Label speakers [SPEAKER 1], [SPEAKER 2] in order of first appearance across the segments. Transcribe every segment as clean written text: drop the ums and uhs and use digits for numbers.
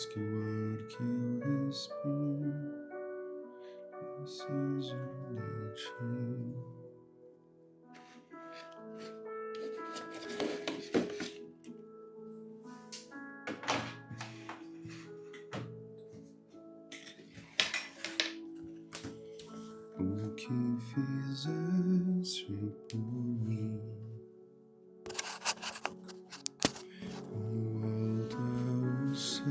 [SPEAKER 1] mais que o ar que eu respiro, preciso de ti. O que fizeste por mim, o alto é o céu.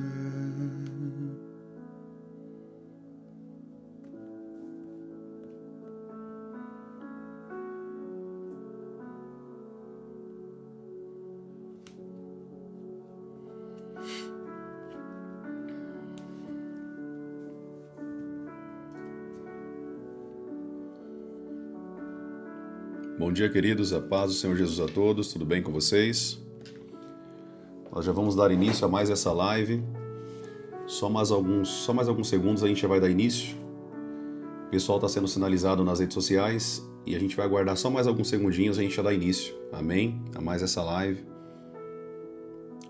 [SPEAKER 1] Bom dia, queridos, a paz do Senhor Jesus a todos, tudo bem com vocês? Nós já vamos dar início a mais essa live, só mais alguns segundos a gente já vai dar início. O pessoal está sendo sinalizado nas redes sociais e a gente vai aguardar só mais alguns segundinhos, a gente já dá início, amém? A mais essa live,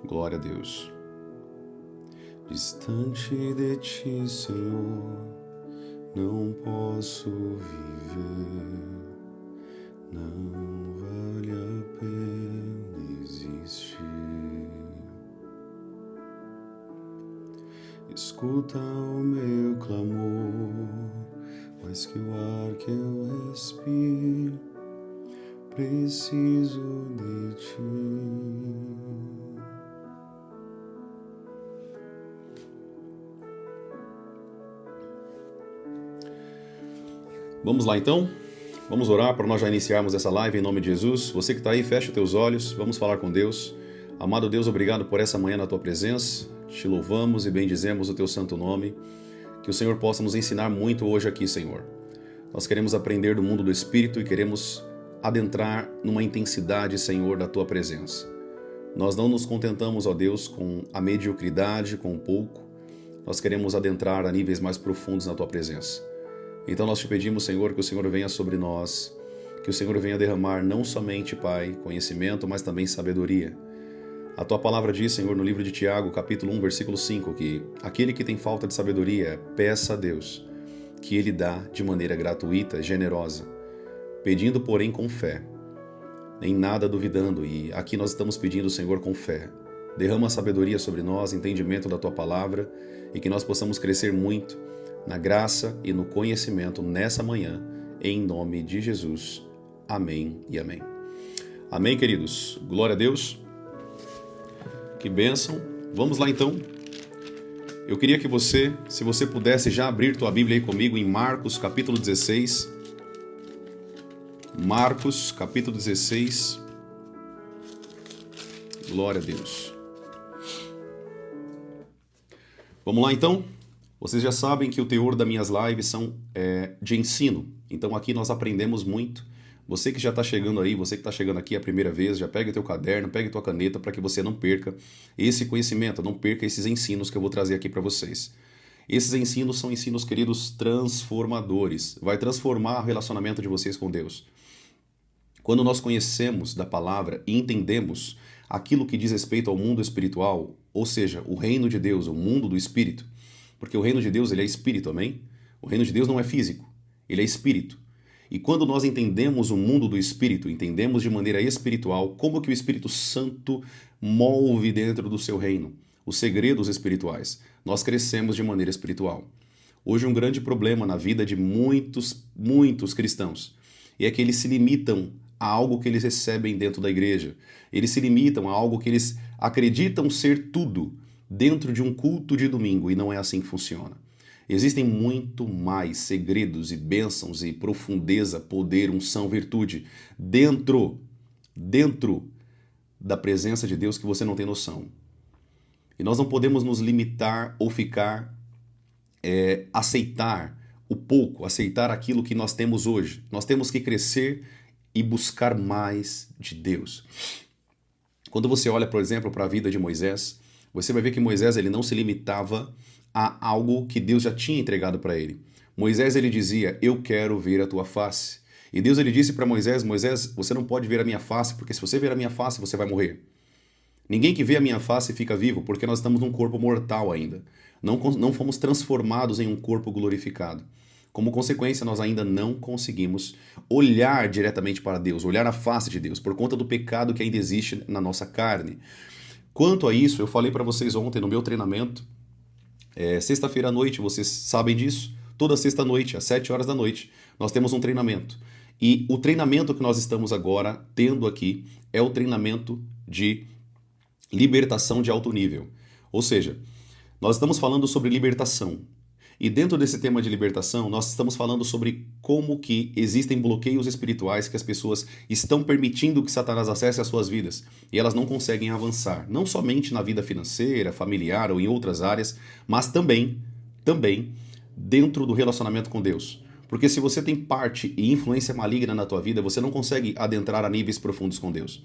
[SPEAKER 1] glória a Deus. Distante de ti, Senhor, não posso viver. Não vale a pena existir. Escuta o meu clamor, mais que o ar que eu respiro, preciso de ti. Vamos lá então? Vamos orar para nós já iniciarmos essa live em nome de Jesus. Você que está aí, fecha os teus olhos, vamos falar com Deus. Amado Deus, obrigado por essa manhã na tua presença. Te louvamos e bendizemos o teu santo nome. Que o Senhor possa nos ensinar muito hoje aqui, Senhor. Nós queremos aprender do mundo do Espírito e queremos adentrar numa intensidade, Senhor, da tua presença. Nós não nos contentamos, ó Deus, com a mediocridade, com o pouco. Nós queremos adentrar a níveis mais profundos na tua presença. Então nós te pedimos, Senhor, que o Senhor venha sobre nós, que o Senhor venha derramar não somente, Pai, conhecimento, mas também sabedoria. A tua palavra diz, Senhor, no livro de Tiago, capítulo 1, versículo 5, que aquele que tem falta de sabedoria, peça a Deus, que Ele dá de maneira gratuita, generosa, pedindo, porém, com fé, em nada duvidando. E aqui nós estamos pedindo, Senhor, com fé. Derrama sabedoria sobre nós, entendimento da tua palavra, e que nós possamos crescer muito na graça e no conhecimento nessa manhã, em nome de Jesus. Amém e amém. Amém, queridos. Glória a Deus. Que bênção. Vamos lá então. Eu queria que você, se você pudesse já abrir tua Bíblia aí comigo em Marcos, capítulo 16. Marcos, capítulo 16. Glória a Deus. Vamos lá então? Vocês já sabem que o teor das minhas lives são de ensino. Então aqui nós aprendemos muito. Você que já está chegando aí, você que está chegando aqui a primeira vez, já pega o teu caderno, pega a tua caneta para que você não perca esse conhecimento, não perca esses ensinos que eu vou trazer aqui para vocês. Esses ensinos são ensinos, queridos, transformadores. Vai transformar o relacionamento de vocês com Deus. Quando nós conhecemos da palavra e entendemos aquilo que diz respeito ao mundo espiritual, ou seja, o reino de Deus, o mundo do Espírito, porque o reino de Deus ele é espírito, amém? O reino de Deus não é físico, ele é espírito. E quando nós entendemos o mundo do espírito, entendemos de maneira espiritual como que o Espírito Santo move dentro do seu reino, os segredos espirituais, nós crescemos de maneira espiritual. Hoje um grande problema na vida de muitos cristãos é que eles se limitam a algo que eles recebem dentro da igreja. Eles se limitam a algo que eles acreditam ser tudo dentro de um culto de domingo, e não é assim que funciona. Existem muito mais segredos e bênçãos e profundeza, poder, unção, virtude dentro da presença de Deus que você não tem noção. E nós não podemos nos limitar ou aceitar o pouco, aceitar aquilo que nós temos hoje. Nós temos que crescer e buscar mais de Deus. Quando você olha, por exemplo, para a vida de Moisés, você vai ver que Moisés ele não se limitava a algo que Deus já tinha entregado para ele. Moisés ele dizia, eu quero ver a tua face. E Deus ele disse para Moisés, Moisés, você não pode ver a minha face, porque se você ver a minha face, você vai morrer. Ninguém que vê a minha face fica vivo, porque nós estamos num corpo mortal ainda. Não fomos transformados em um corpo glorificado. Como consequência, nós ainda não conseguimos olhar diretamente para Deus, olhar a face de Deus, por conta do pecado que ainda existe na nossa carne. Quanto a isso, eu falei para vocês ontem no meu treinamento, sexta-feira à noite, vocês sabem disso? Toda sexta-noite, às 7 horas da noite, nós temos um treinamento. E o treinamento que nós estamos agora tendo aqui é o treinamento de libertação de alto nível. Ou seja, nós estamos falando sobre libertação. E dentro desse tema de libertação, nós estamos falando sobre como que existem bloqueios espirituais que as pessoas estão permitindo que Satanás acesse as suas vidas e elas não conseguem avançar, não somente na vida financeira, familiar ou em outras áreas, mas também dentro do relacionamento com Deus. Porque se você tem parte e influência maligna na tua vida, você não consegue adentrar a níveis profundos com Deus.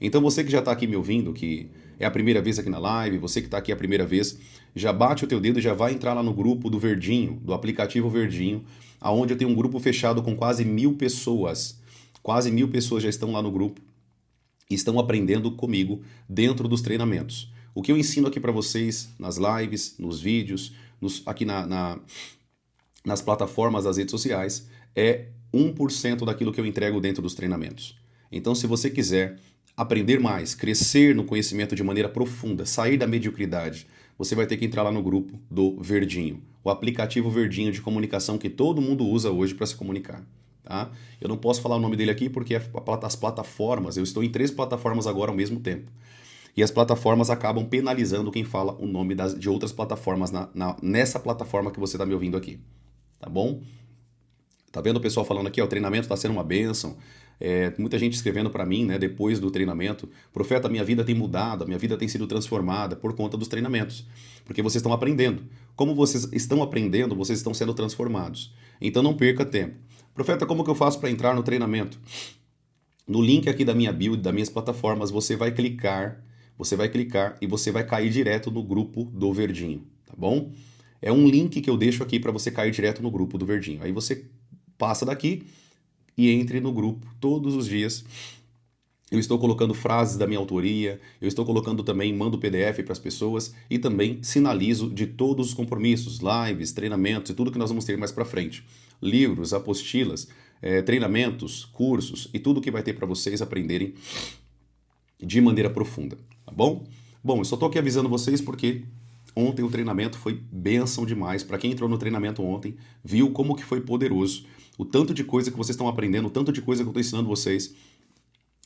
[SPEAKER 1] Então você que já está aqui me ouvindo, que é a primeira vez aqui na live, você que está aqui a primeira vez, já bate o teu dedo e já vai entrar lá no grupo do Verdinho, do aplicativo Verdinho, aonde eu tenho um grupo fechado com quase 1.000 pessoas. Quase 1.000 pessoas já estão lá no grupo e estão aprendendo comigo dentro dos treinamentos. O que eu ensino aqui para vocês nas lives, nos vídeos, aqui nas plataformas das redes sociais, é 1% daquilo que eu entrego dentro dos treinamentos. Então, se você quiser aprender mais, crescer no conhecimento de maneira profunda, sair da mediocridade, você vai ter que entrar lá no grupo do Verdinho, o aplicativo Verdinho de comunicação que todo mundo usa hoje para se comunicar. Tá? Eu não posso falar o nome dele aqui porque as plataformas, eu estou em 3 plataformas agora ao mesmo tempo. E as plataformas acabam penalizando quem fala o nome de outras plataformas nessa plataforma que você está me ouvindo aqui. Tá bom? Tá vendo o pessoal falando aqui, ó, o treinamento está sendo uma bênção. Muita gente escrevendo para mim, né, depois do treinamento: profeta, minha vida tem mudado, a minha vida tem sido transformada por conta dos treinamentos, porque vocês estão aprendendo. Como vocês estão aprendendo, vocês estão sendo transformados. Então não perca tempo. Profeta, como que eu faço para entrar no treinamento? No link aqui da minha bio, das minhas plataformas, você vai clicar e você vai cair direto no grupo do Verdinho, tá bom? É um link que eu deixo aqui para você cair direto no grupo do Verdinho. Aí você passa daqui e entre no grupo todos os dias. Eu estou colocando frases da minha autoria, eu estou colocando também, mando PDF para as pessoas e também sinalizo de todos os compromissos, lives, treinamentos e tudo que nós vamos ter mais para frente. Livros, apostilas, treinamentos, cursos e tudo que vai ter para vocês aprenderem de maneira profunda, tá bom? Bom, eu só estou aqui avisando vocês porque ontem o treinamento foi bênção demais. Para quem entrou no treinamento ontem, viu como que foi poderoso. O tanto de coisa que vocês estão aprendendo, o tanto de coisa que eu estou ensinando vocês.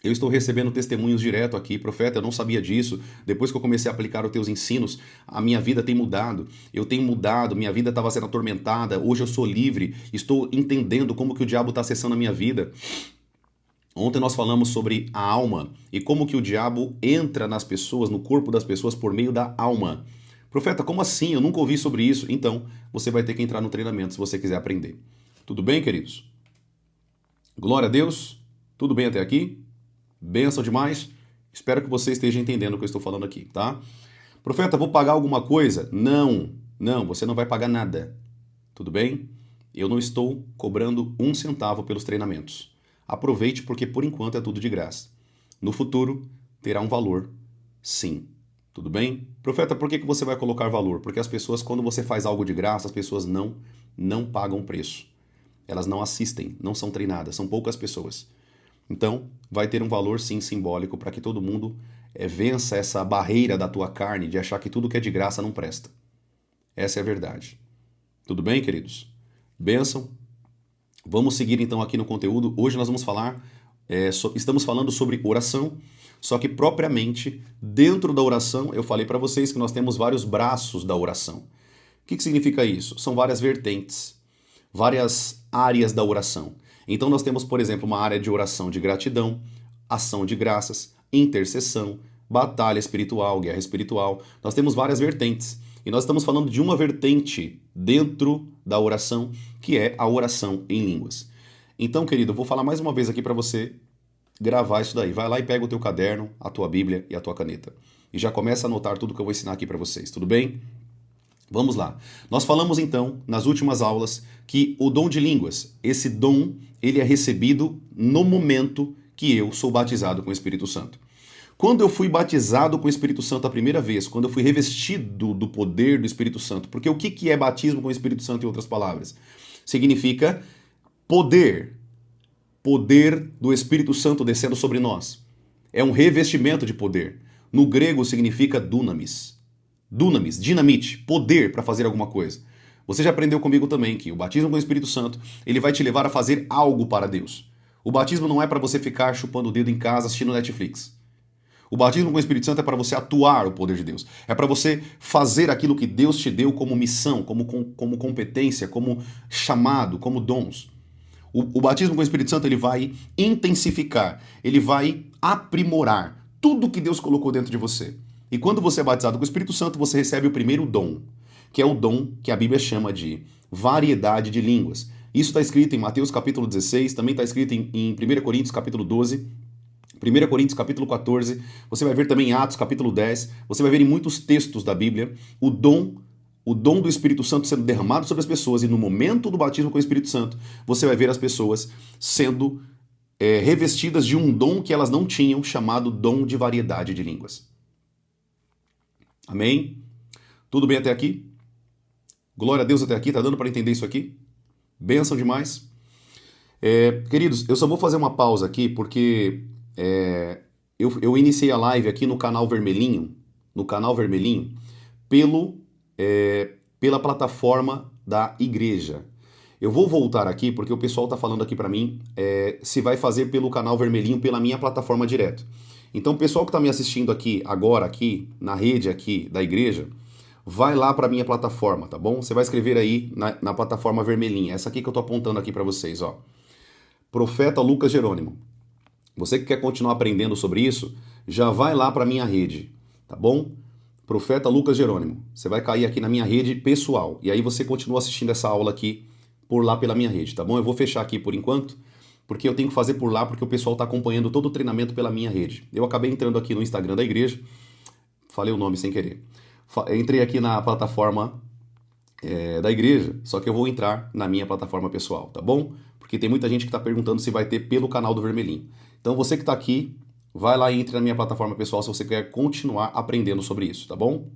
[SPEAKER 1] Eu estou recebendo testemunhos direto aqui. Profeta, eu não sabia disso. Depois que eu comecei a aplicar os teus ensinos, a minha vida tem mudado. Eu tenho mudado, minha vida estava sendo atormentada. Hoje eu sou livre. Estou entendendo como que o diabo está acessando a minha vida. Ontem nós falamos sobre a alma e como que o diabo entra nas pessoas, no corpo das pessoas por meio da alma. Profeta, como assim? Eu nunca ouvi sobre isso. Então, você vai ter que entrar no treinamento se você quiser aprender. Tudo bem, queridos? Glória a Deus. Tudo bem até aqui? Bênção demais. Espero que você esteja entendendo o que eu estou falando aqui, tá? Profeta, vou pagar alguma coisa? Não, você não vai pagar nada. Tudo bem? Eu não estou cobrando 1 centavo pelos treinamentos. Aproveite porque por enquanto é tudo de graça. No futuro terá um valor, sim. Tudo bem? Profeta, por que você vai colocar valor? Porque as pessoas, quando você faz algo de graça, as pessoas não pagam preço. Elas não assistem, não são treinadas, são poucas pessoas. Então, vai ter um valor sim simbólico para que todo mundo vença essa barreira da tua carne de achar que tudo que é de graça não presta. Essa é a verdade. Tudo bem, queridos? Bênção? Vamos seguir então aqui no conteúdo. Hoje nós vamos falar, estamos falando sobre oração, só que propriamente dentro da oração, eu falei para vocês que nós temos vários braços da oração. O que significa isso? São várias vertentes, várias áreas da oração. Então nós temos, por exemplo, uma área de oração de gratidão, ação de graças, intercessão, batalha espiritual, guerra espiritual. Nós temos várias vertentes. E nós estamos falando de uma vertente dentro da oração, que é a oração em línguas. Então, querido, eu vou falar mais uma vez aqui para você gravar isso daí. Vai lá e pega o teu caderno, a tua Bíblia e a tua caneta. E já começa a anotar tudo que eu vou ensinar aqui para vocês, tudo bem? Vamos lá. Nós falamos então, nas últimas aulas, que o dom de línguas, esse dom, ele é recebido no momento que eu sou batizado com o Espírito Santo. Quando eu fui batizado com o Espírito Santo a primeira vez, quando eu fui revestido do poder do Espírito Santo, porque o que é batismo com o Espírito Santo, em outras palavras? Significa poder, poder do Espírito Santo descendo sobre nós. É um revestimento de poder. No grego significa dunamis. Dunamis, dinamite, poder para fazer alguma coisa. Você já aprendeu comigo também que o batismo com o Espírito Santo, ele vai te levar a fazer algo para Deus. O batismo não é para você ficar chupando o dedo em casa assistindo Netflix. O batismo com o Espírito Santo é para você atuar o poder de Deus. É para você fazer aquilo que Deus te deu como missão, como competência, como chamado, como dons. O batismo com o Espírito Santo ele vai intensificar, ele vai aprimorar tudo que Deus colocou dentro de você. E quando você é batizado com o Espírito Santo, você recebe o primeiro dom, que é o dom que a Bíblia chama de variedade de línguas. Isso está escrito em Mateus capítulo 16, também está escrito em 1 Coríntios capítulo 12, 1 Coríntios capítulo 14, você vai ver também em Atos capítulo 10, você vai ver em muitos textos da Bíblia o dom do Espírito Santo sendo derramado sobre as pessoas, e no momento do batismo com o Espírito Santo, você vai ver as pessoas sendo revestidas de um dom que elas não tinham, chamado dom de variedade de línguas. Amém? Tudo bem até aqui? Glória a Deus até aqui, tá dando para entender isso aqui? Bênção demais. Queridos, eu só vou fazer uma pausa aqui porque eu iniciei a live aqui no canal vermelhinho, pela plataforma da igreja. Eu vou voltar aqui porque o pessoal tá falando aqui para mim se vai fazer pelo canal vermelhinho, pela minha plataforma direto. Então, o pessoal que tá me assistindo aqui agora, aqui na rede aqui da igreja, vai lá para minha plataforma, tá bom? Você vai escrever aí na plataforma vermelhinha, essa aqui que eu tô apontando aqui para vocês, ó. Profeta Lucas Jerônimo. Você que quer continuar aprendendo sobre isso, já vai lá para minha rede, tá bom? Profeta Lucas Jerônimo. Você vai cair aqui na minha rede pessoal. E aí você continua assistindo essa aula aqui por lá pela minha rede, tá bom? Eu vou fechar aqui por enquanto, porque eu tenho que fazer por lá, porque o pessoal está acompanhando todo o treinamento pela minha rede. Eu acabei entrando aqui no Instagram da igreja, falei o nome sem querer. Entrei aqui na plataforma da igreja, só que eu vou entrar na minha plataforma pessoal, tá bom? Porque tem muita gente que está perguntando se vai ter pelo canal do Vermelhinho. Então você que está aqui, vai lá e entre na minha plataforma pessoal se você quer continuar aprendendo sobre isso, tá bom?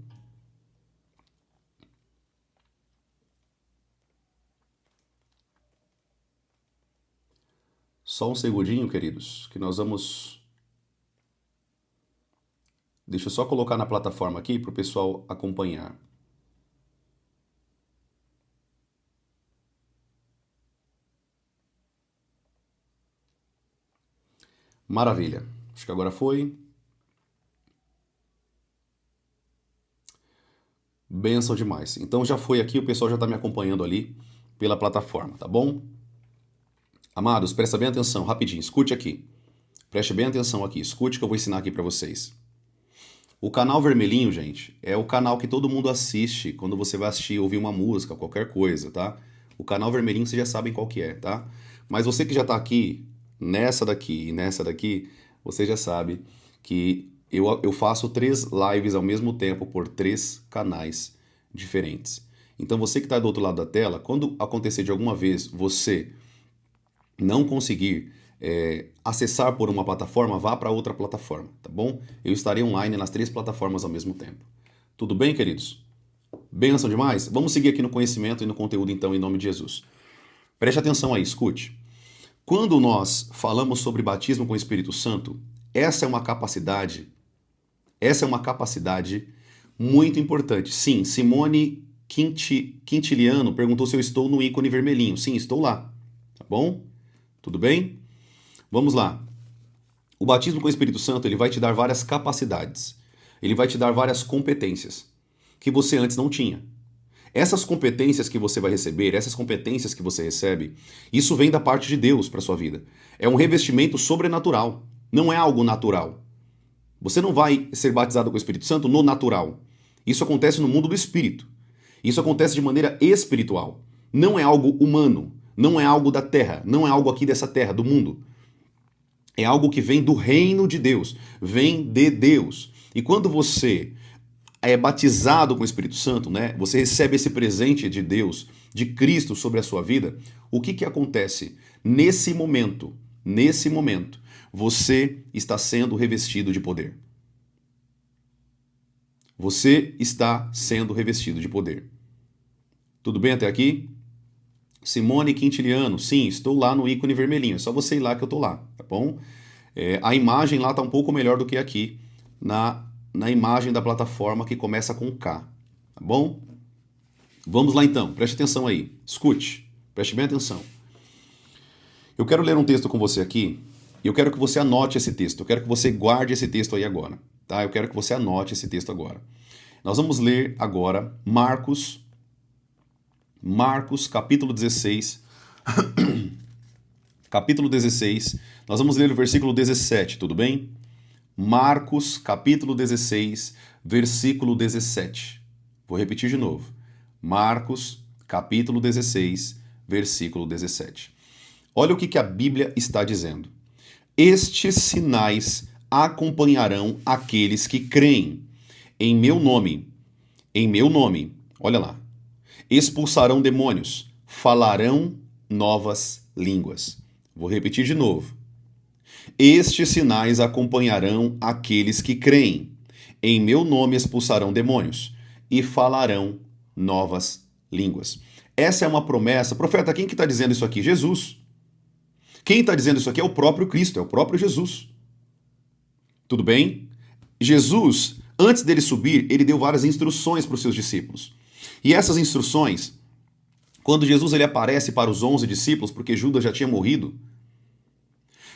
[SPEAKER 1] Só um segundinho, queridos, que nós vamos... Deixa eu só colocar na plataforma aqui para o pessoal acompanhar. Maravilha. Acho que agora foi. Benção demais. Então já foi aqui, o pessoal já está me acompanhando ali pela plataforma, tá bom? Amados, presta bem atenção, rapidinho, escute aqui. Preste bem atenção aqui, escute o que eu vou ensinar aqui para vocês. O canal vermelhinho, gente, é o canal que todo mundo assiste quando você vai assistir, ouvir uma música, qualquer coisa, tá? O canal vermelhinho vocês já sabem qual que é, tá? Mas você que já tá aqui, nessa daqui e nessa daqui, você já sabe que eu faço 3 lives ao mesmo tempo por 3 canais diferentes. Então você que está do outro lado da tela, quando acontecer de alguma vez você não conseguir acessar por uma plataforma, vá para outra plataforma, tá bom? Eu estarei online nas 3 plataformas ao mesmo tempo. Tudo bem, queridos? Bênção demais? Vamos seguir aqui no conhecimento e no conteúdo, então, em nome de Jesus. Preste atenção aí, escute. Quando nós falamos sobre batismo com o Espírito Santo, essa é uma capacidade muito importante. Sim, Simone Quintiliano perguntou se eu estou no ícone vermelhinho. Sim, estou lá, tá bom? Tudo bem? Vamos lá. O batismo com o Espírito Santo, ele vai te dar várias capacidades. Ele vai te dar várias competências que você antes não tinha. Essas competências que você vai receber, essas competências que você recebe, isso vem da parte de Deus para sua vida. É um revestimento sobrenatural, não é algo natural. Você não vai ser batizado com o Espírito Santo no natural. Isso acontece no mundo do Espírito. Isso acontece de maneira espiritual. Não é algo humano. Não é algo da terra, não é algo aqui dessa terra, do mundo. É algo que vem do reino de Deus, vem de Deus. E quando você é batizado com o Espírito Santo, né? Você recebe esse presente de Deus, de Cristo sobre a sua vida, o que acontece? Nesse momento, você está sendo revestido de poder. Você está sendo revestido de poder. Tudo bem até aqui? Simone Quintiliano, sim, estou lá no ícone vermelhinho. É só você ir lá que eu estou lá, tá bom? A imagem lá está um pouco melhor do que aqui na imagem da plataforma que começa com K, tá bom? Vamos lá então, preste atenção aí, escute, preste bem atenção. Eu quero ler um texto com você aqui e eu quero que você anote esse texto, eu quero que você guarde esse texto aí agora, tá? Eu quero que você anote esse texto agora. Nós vamos ler agora Marcos capítulo 16, capítulo 16, nós vamos ler o versículo 17, tudo bem? Marcos, capítulo 16, versículo 17. Vou repetir de novo. Marcos, capítulo 16, versículo 17. Olha o que a Bíblia está dizendo. Estes sinais acompanharão aqueles que creem em meu nome, olha lá. Expulsarão demônios, falarão novas línguas. Vou repetir de novo. Estes sinais acompanharão aqueles que creem. Em meu nome expulsarão demônios e falarão novas línguas. Essa é uma promessa. Profeta, quem que está dizendo isso aqui? Jesus. Quem está dizendo isso aqui é o próprio Cristo, é o próprio Jesus. Tudo bem? Jesus, antes dele subir, ele deu várias instruções para os seus discípulos. E essas instruções, quando Jesus ele aparece para os 11 discípulos, porque Judas já tinha morrido,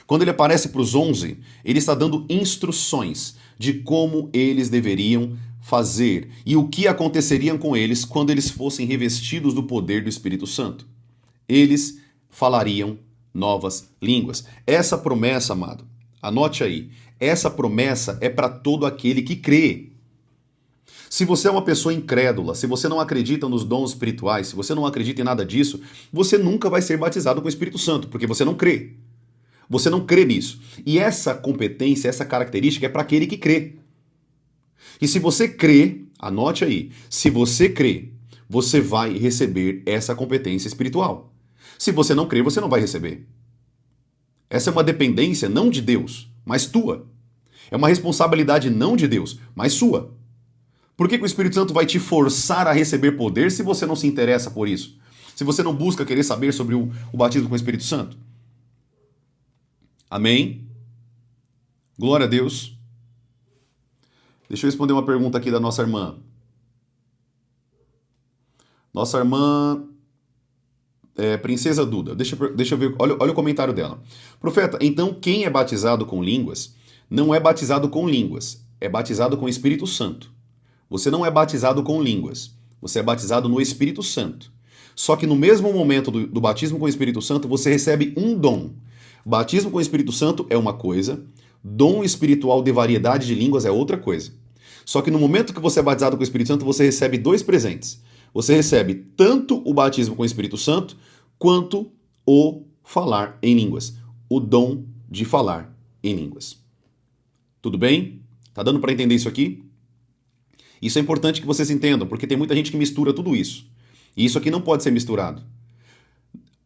[SPEAKER 1] quando ele aparece para os 11, ele está dando instruções de como eles deveriam fazer e o que aconteceria com eles quando eles fossem revestidos do poder do Espírito Santo. Eles falariam novas línguas. Essa promessa, amado, anote aí, essa promessa é para todo aquele que crê. Se você é uma pessoa incrédula, se você não acredita nos dons espirituais, se você não acredita em nada disso, você nunca vai ser batizado com o Espírito Santo, porque você não crê. Você não crê nisso. E essa competência, essa característica é para aquele que crê. E se você crê, anote aí, se você crê, você vai receber essa competência espiritual. Se você não crê, você não vai receber. Essa é uma dependência não de Deus, mas tua. É uma responsabilidade não de Deus, mas sua. Por que o Espírito Santo vai te forçar a receber poder se você não se interessa por isso? Se você não busca querer saber sobre o batismo com o Espírito Santo? Amém? Glória a Deus. Deixa eu responder uma pergunta aqui da nossa irmã. Nossa irmã Princesa Duda. Deixa eu ver, olha o comentário dela. Profeta, então quem é batizado com línguas não é batizado com línguas, é batizado com o Espírito Santo. Você não é batizado com línguas, você é batizado no Espírito Santo. Só que no mesmo momento do batismo com o Espírito Santo, você recebe um dom. Batismo com o Espírito Santo é uma coisa, dom espiritual de variedade de línguas é outra coisa. Só que no momento que você é batizado com o Espírito Santo, você recebe dois presentes. Você recebe tanto o batismo com o Espírito Santo, quanto o falar em línguas. O dom de falar em línguas. Tudo bem? Tá dando para entender isso aqui? Isso é importante que vocês entendam, porque tem muita gente que mistura tudo isso. E isso aqui não pode ser misturado.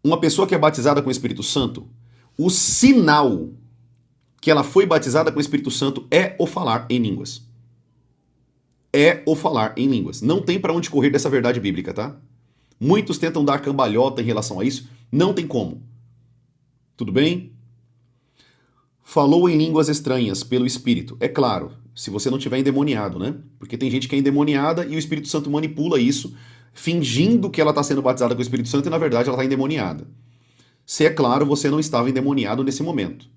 [SPEAKER 1] Uma pessoa que é batizada com o Espírito Santo, o sinal que ela foi batizada com o Espírito Santo é o falar em línguas. É o falar em línguas. Não tem para onde correr dessa verdade bíblica, tá? Muitos tentam dar cambalhota em relação a isso. Não tem como. Tudo bem? Falou em línguas estranhas pelo Espírito. É claro, se você não tiver endemoniado, né? Porque tem gente que é endemoniada e o Espírito Santo manipula isso, fingindo que ela está sendo batizada com o Espírito Santo e na verdade ela está endemoniada. Se é claro, você não estava endemoniado nesse momento,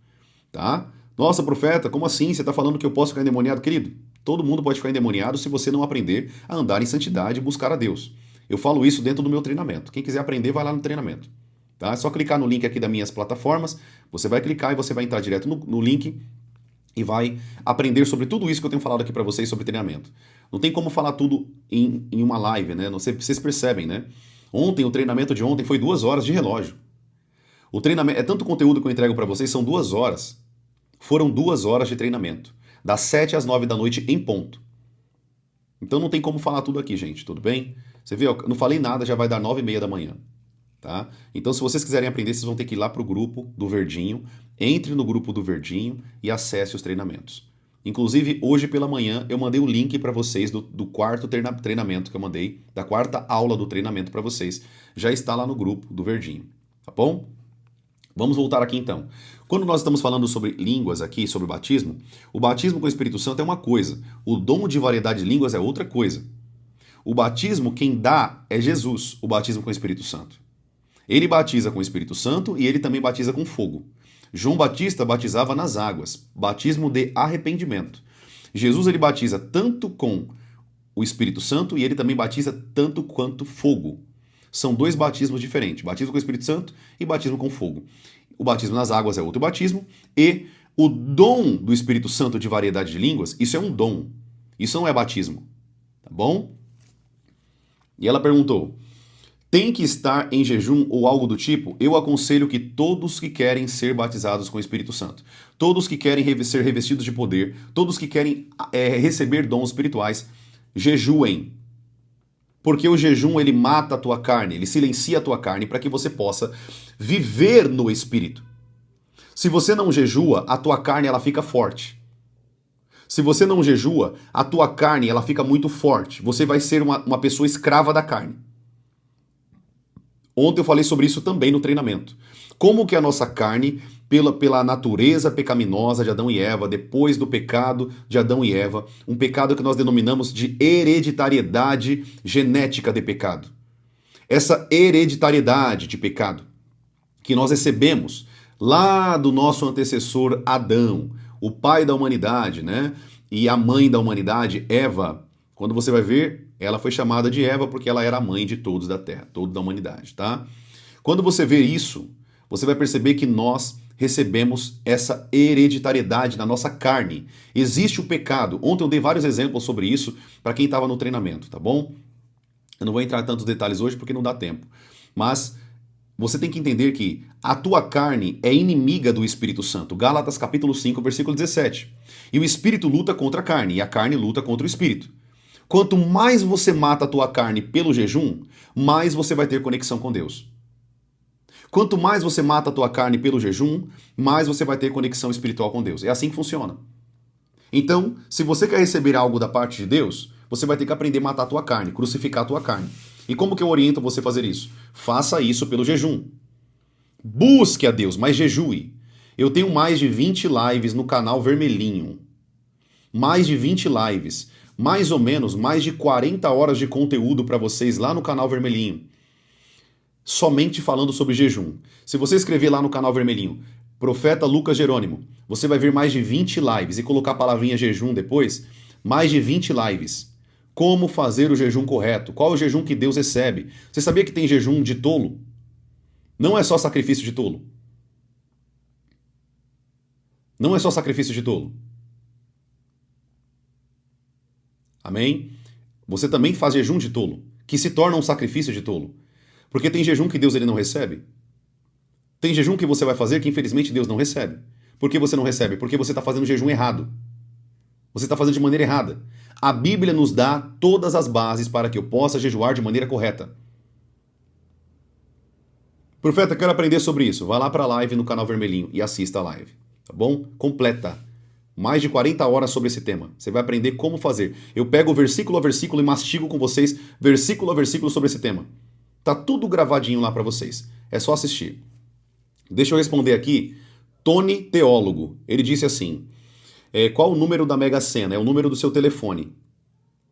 [SPEAKER 1] tá? Nossa, profeta, como assim? Você está falando que eu posso ficar endemoniado? Querido, todo mundo pode ficar endemoniado se você não aprender a andar em santidade e buscar a Deus. Eu falo isso dentro do meu treinamento. Quem quiser aprender, vai lá no treinamento. Tá? É só clicar no link aqui das minhas plataformas, você vai clicar e você vai entrar direto no link e vai aprender sobre tudo isso que eu tenho falado aqui para vocês sobre treinamento. Não tem como falar tudo em uma live, né? Vocês percebem, né? O treinamento de ontem foi 2 horas de relógio. O treinamento, é tanto conteúdo que eu entrego para vocês, são 2 horas. Foram 2 horas de treinamento. Das 7 às 9 da noite em ponto. Então não tem como falar tudo aqui, gente, tudo bem? Você vê, eu não falei nada, já vai dar 9h30 da manhã. Tá? Então se vocês quiserem aprender, vocês vão ter que ir lá pro grupo do Verdinho. Entre no grupo do Verdinho e acesse os treinamentos. Inclusive, hoje pela manhã eu mandei o link para vocês do quarto treinamento que eu mandei, da quarta aula do treinamento para vocês. Já está lá no grupo do Verdinho, tá bom? Vamos voltar aqui então. Quando nós estamos falando sobre línguas aqui, sobre o batismo com o Espírito Santo é uma coisa, o dom de variedade de línguas é outra coisa. O batismo, quem dá é Jesus, o batismo com o Espírito Santo. Ele batiza com o Espírito Santo e ele também batiza com fogo. João Batista batizava nas águas, batismo de arrependimento. Jesus ele batiza tanto com o Espírito Santo e ele também batiza tanto quanto fogo. São dois batismos diferentes, batismo com o Espírito Santo e batismo com fogo. O batismo nas águas é outro batismo e o dom do Espírito Santo de variedade de línguas, isso é um dom. Isso não é batismo, tá bom? E ela perguntou: tem que estar em jejum ou algo do tipo? Eu aconselho que todos que querem ser batizados com o Espírito Santo, todos que querem ser revestidos de poder, todos que querem receber dons espirituais, jejuem. Porque o jejum, ele mata a tua carne, ele silencia a tua carne para que você possa viver no Espírito. Se você não jejua, a tua carne ela fica forte. Se você não jejua, a tua carne ela fica muito forte. Você vai ser uma pessoa escrava da carne. Ontem eu falei sobre isso também no treinamento. Como que a nossa carne, pela natureza pecaminosa de Adão e Eva, depois do pecado de Adão e Eva, um pecado que nós denominamos de hereditariedade genética de pecado. Essa hereditariedade de pecado que nós recebemos lá do nosso antecessor Adão, o pai da humanidade, né? E a mãe da humanidade, Eva. Quando você vai ver, ela foi chamada de Eva porque ela era a mãe de todos da terra, toda da humanidade, tá? Quando você vê isso, você vai perceber que nós recebemos essa hereditariedade na nossa carne. Existe o pecado. Ontem eu dei vários exemplos sobre isso para quem estava no treinamento, tá bom? Eu não vou entrar em tantos detalhes hoje porque não dá tempo. Mas você tem que entender que a tua carne é inimiga do Espírito Santo. Gálatas capítulo 5, versículo 17. E o Espírito luta contra a carne, e a carne luta contra o Espírito. Quanto mais você mata a tua carne pelo jejum, mais você vai ter conexão com Deus. Quanto mais você mata a tua carne pelo jejum, mais você vai ter conexão espiritual com Deus. É assim que funciona. Então, se você quer receber algo da parte de Deus, você vai ter que aprender a matar a tua carne, crucificar a tua carne. E como que eu oriento você a fazer isso? Faça isso pelo jejum. Busque a Deus, mas jejue. Eu tenho mais de 20 lives no canal Vermelhinho. Mais de 20 lives. Mais ou menos, mais de 40 horas de conteúdo para vocês lá no canal Vermelhinho. Somente falando sobre jejum. Se você escrever lá no canal Vermelhinho, Profeta Lucas Jerônimo, você vai ver mais de 20 lives e colocar a palavrinha jejum depois, mais de 20 lives. Como fazer o jejum correto? Qual é o jejum que Deus recebe? Você sabia que tem jejum de tolo? Não é só sacrifício de tolo. Não é só sacrifício de tolo. Amém? Você também faz jejum de tolo, que se torna um sacrifício de tolo. Porque tem jejum que Deus ele não recebe. Tem jejum que você vai fazer que infelizmente Deus não recebe. Por que você não recebe? Porque você está fazendo jejum errado. Você está fazendo de maneira errada. A Bíblia nos dá todas as bases para que eu possa jejuar de maneira correta. Profeta, quero aprender sobre isso. Vá lá para a live no canal Vermelhinho e assista a live. Tá bom? Completa. Mais de 40 horas sobre esse tema. Você vai aprender como fazer. Eu pego versículo a versículo e mastigo com vocês, versículo a versículo sobre esse tema. Tá tudo gravadinho lá para vocês. É só assistir. Deixa eu responder aqui. Tony Teólogo. Ele disse assim... qual o número da Mega Sena? É o número do seu telefone.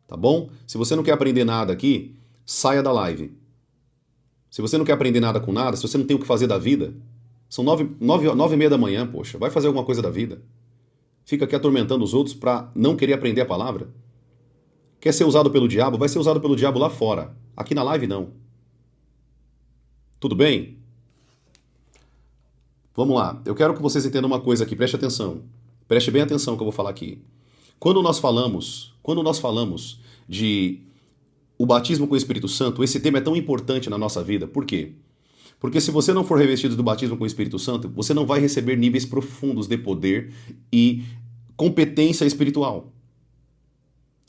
[SPEAKER 1] Tá bom? Se você não quer aprender nada aqui, saia da live. Se você não quer aprender nada com nada, se você não tem o que fazer da vida, são 9h30 da manhã, poxa, vai fazer alguma coisa da vida. Fica aqui atormentando os outros para não querer aprender a palavra. Quer ser usado pelo diabo? Vai ser usado pelo diabo lá fora. Aqui na live não. Tudo bem? Vamos lá. Eu quero que vocês entendam uma coisa aqui, preste atenção. Preste bem atenção no que eu vou falar aqui. Quando nós falamos de o batismo com o Espírito Santo, esse tema é tão importante na nossa vida. Por quê? Porque se você não for revestido do batismo com o Espírito Santo, você não vai receber níveis profundos de poder e competência espiritual.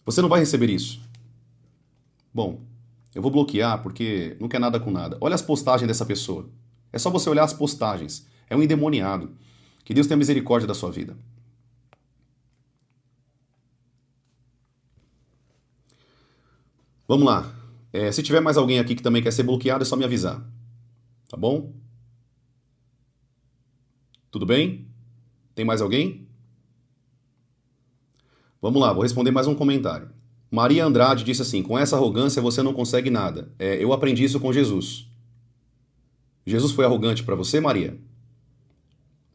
[SPEAKER 1] Você não vai receber isso. Bom, eu vou bloquear porque não quer nada com nada. Olha as postagens dessa pessoa. É só você olhar as postagens. É um endemoniado. Que Deus tenha misericórdia da sua vida. Vamos lá. Se tiver mais alguém aqui que também quer ser bloqueado, é só me avisar. Tá bom? Tudo bem? Tem mais alguém? Vamos lá, vou responder mais um comentário. Maria Andrade disse assim: com essa arrogância você não consegue nada. Eu aprendi isso com Jesus. Jesus foi arrogante para você, Maria?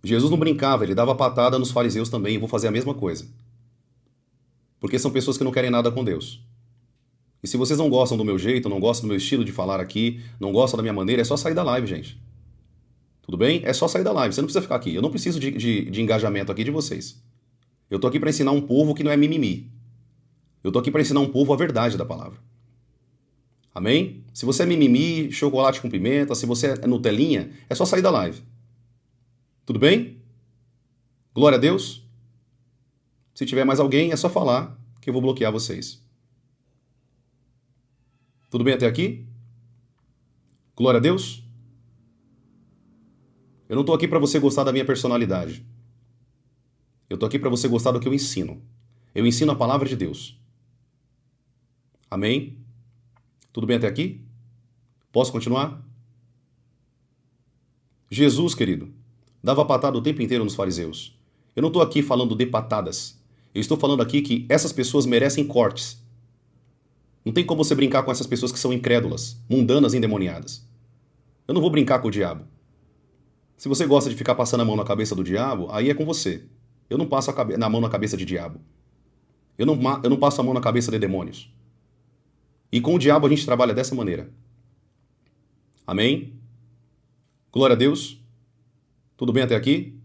[SPEAKER 1] Jesus não brincava, ele dava patada nos fariseus também, e vou fazer a mesma coisa. Porque são pessoas que não querem nada com Deus. E se vocês não gostam do meu jeito, não gostam do meu estilo de falar aqui, não gostam da minha maneira, é só sair da live, gente. Tudo bem? É só sair da live, você não precisa ficar aqui. Eu não preciso de engajamento aqui de vocês. Eu tô aqui para ensinar um povo que não é mimimi. Eu tô aqui para ensinar um povo a verdade da palavra. Amém? Se você é mimimi, chocolate com pimenta, se você é Nutelinha, é só sair da live. Tudo bem? Glória a Deus. Se tiver mais alguém, é só falar que eu vou bloquear vocês. Tudo bem até aqui? Glória a Deus. Eu não tô aqui para você gostar da minha personalidade. Eu tô aqui para você gostar do que eu ensino. Eu ensino a palavra de Deus. Amém? Tudo bem até aqui? Posso continuar? Jesus, querido, dava patada o tempo inteiro nos fariseus. Eu não estou aqui falando de patadas. Eu estou falando aqui que essas pessoas merecem cortes. Não tem como você brincar com essas pessoas que são incrédulas, mundanas e endemoniadas. Eu não vou brincar com o diabo. Se você gosta de ficar passando a mão na cabeça do diabo, aí é com você. Eu não passo a mão na cabeça de diabo. Eu não passo a mão na cabeça de demônios. E com o diabo a gente trabalha dessa maneira. Amém? Glória a Deus. Tudo bem até aqui?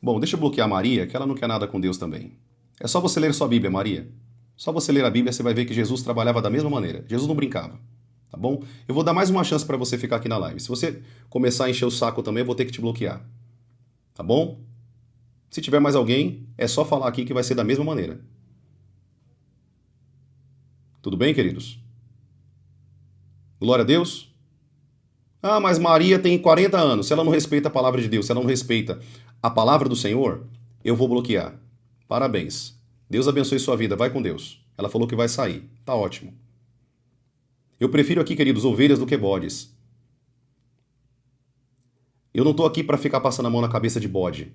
[SPEAKER 1] Bom, deixa eu bloquear a Maria, que ela não quer nada com Deus também. É só você ler sua Bíblia, Maria. Só você ler a Bíblia, você vai ver que Jesus trabalhava da mesma maneira. Jesus não brincava, tá bom? Eu vou dar mais uma chance para você ficar aqui na live. Se você começar a encher o saco também, eu vou ter que te bloquear. Tá bom? Se tiver mais alguém, é só falar aqui que vai ser da mesma maneira. Tudo bem, queridos? Glória a Deus. Ah, mas Maria tem 40 anos. Se ela não respeita a palavra de Deus, se ela não respeita a palavra do Senhor, eu vou bloquear. Parabéns. Deus abençoe sua vida. Vai com Deus. Ela falou que vai sair. Tá ótimo. Eu prefiro aqui, queridos, ovelhas do que bodes. Eu não tô aqui para ficar passando a mão na cabeça de bode.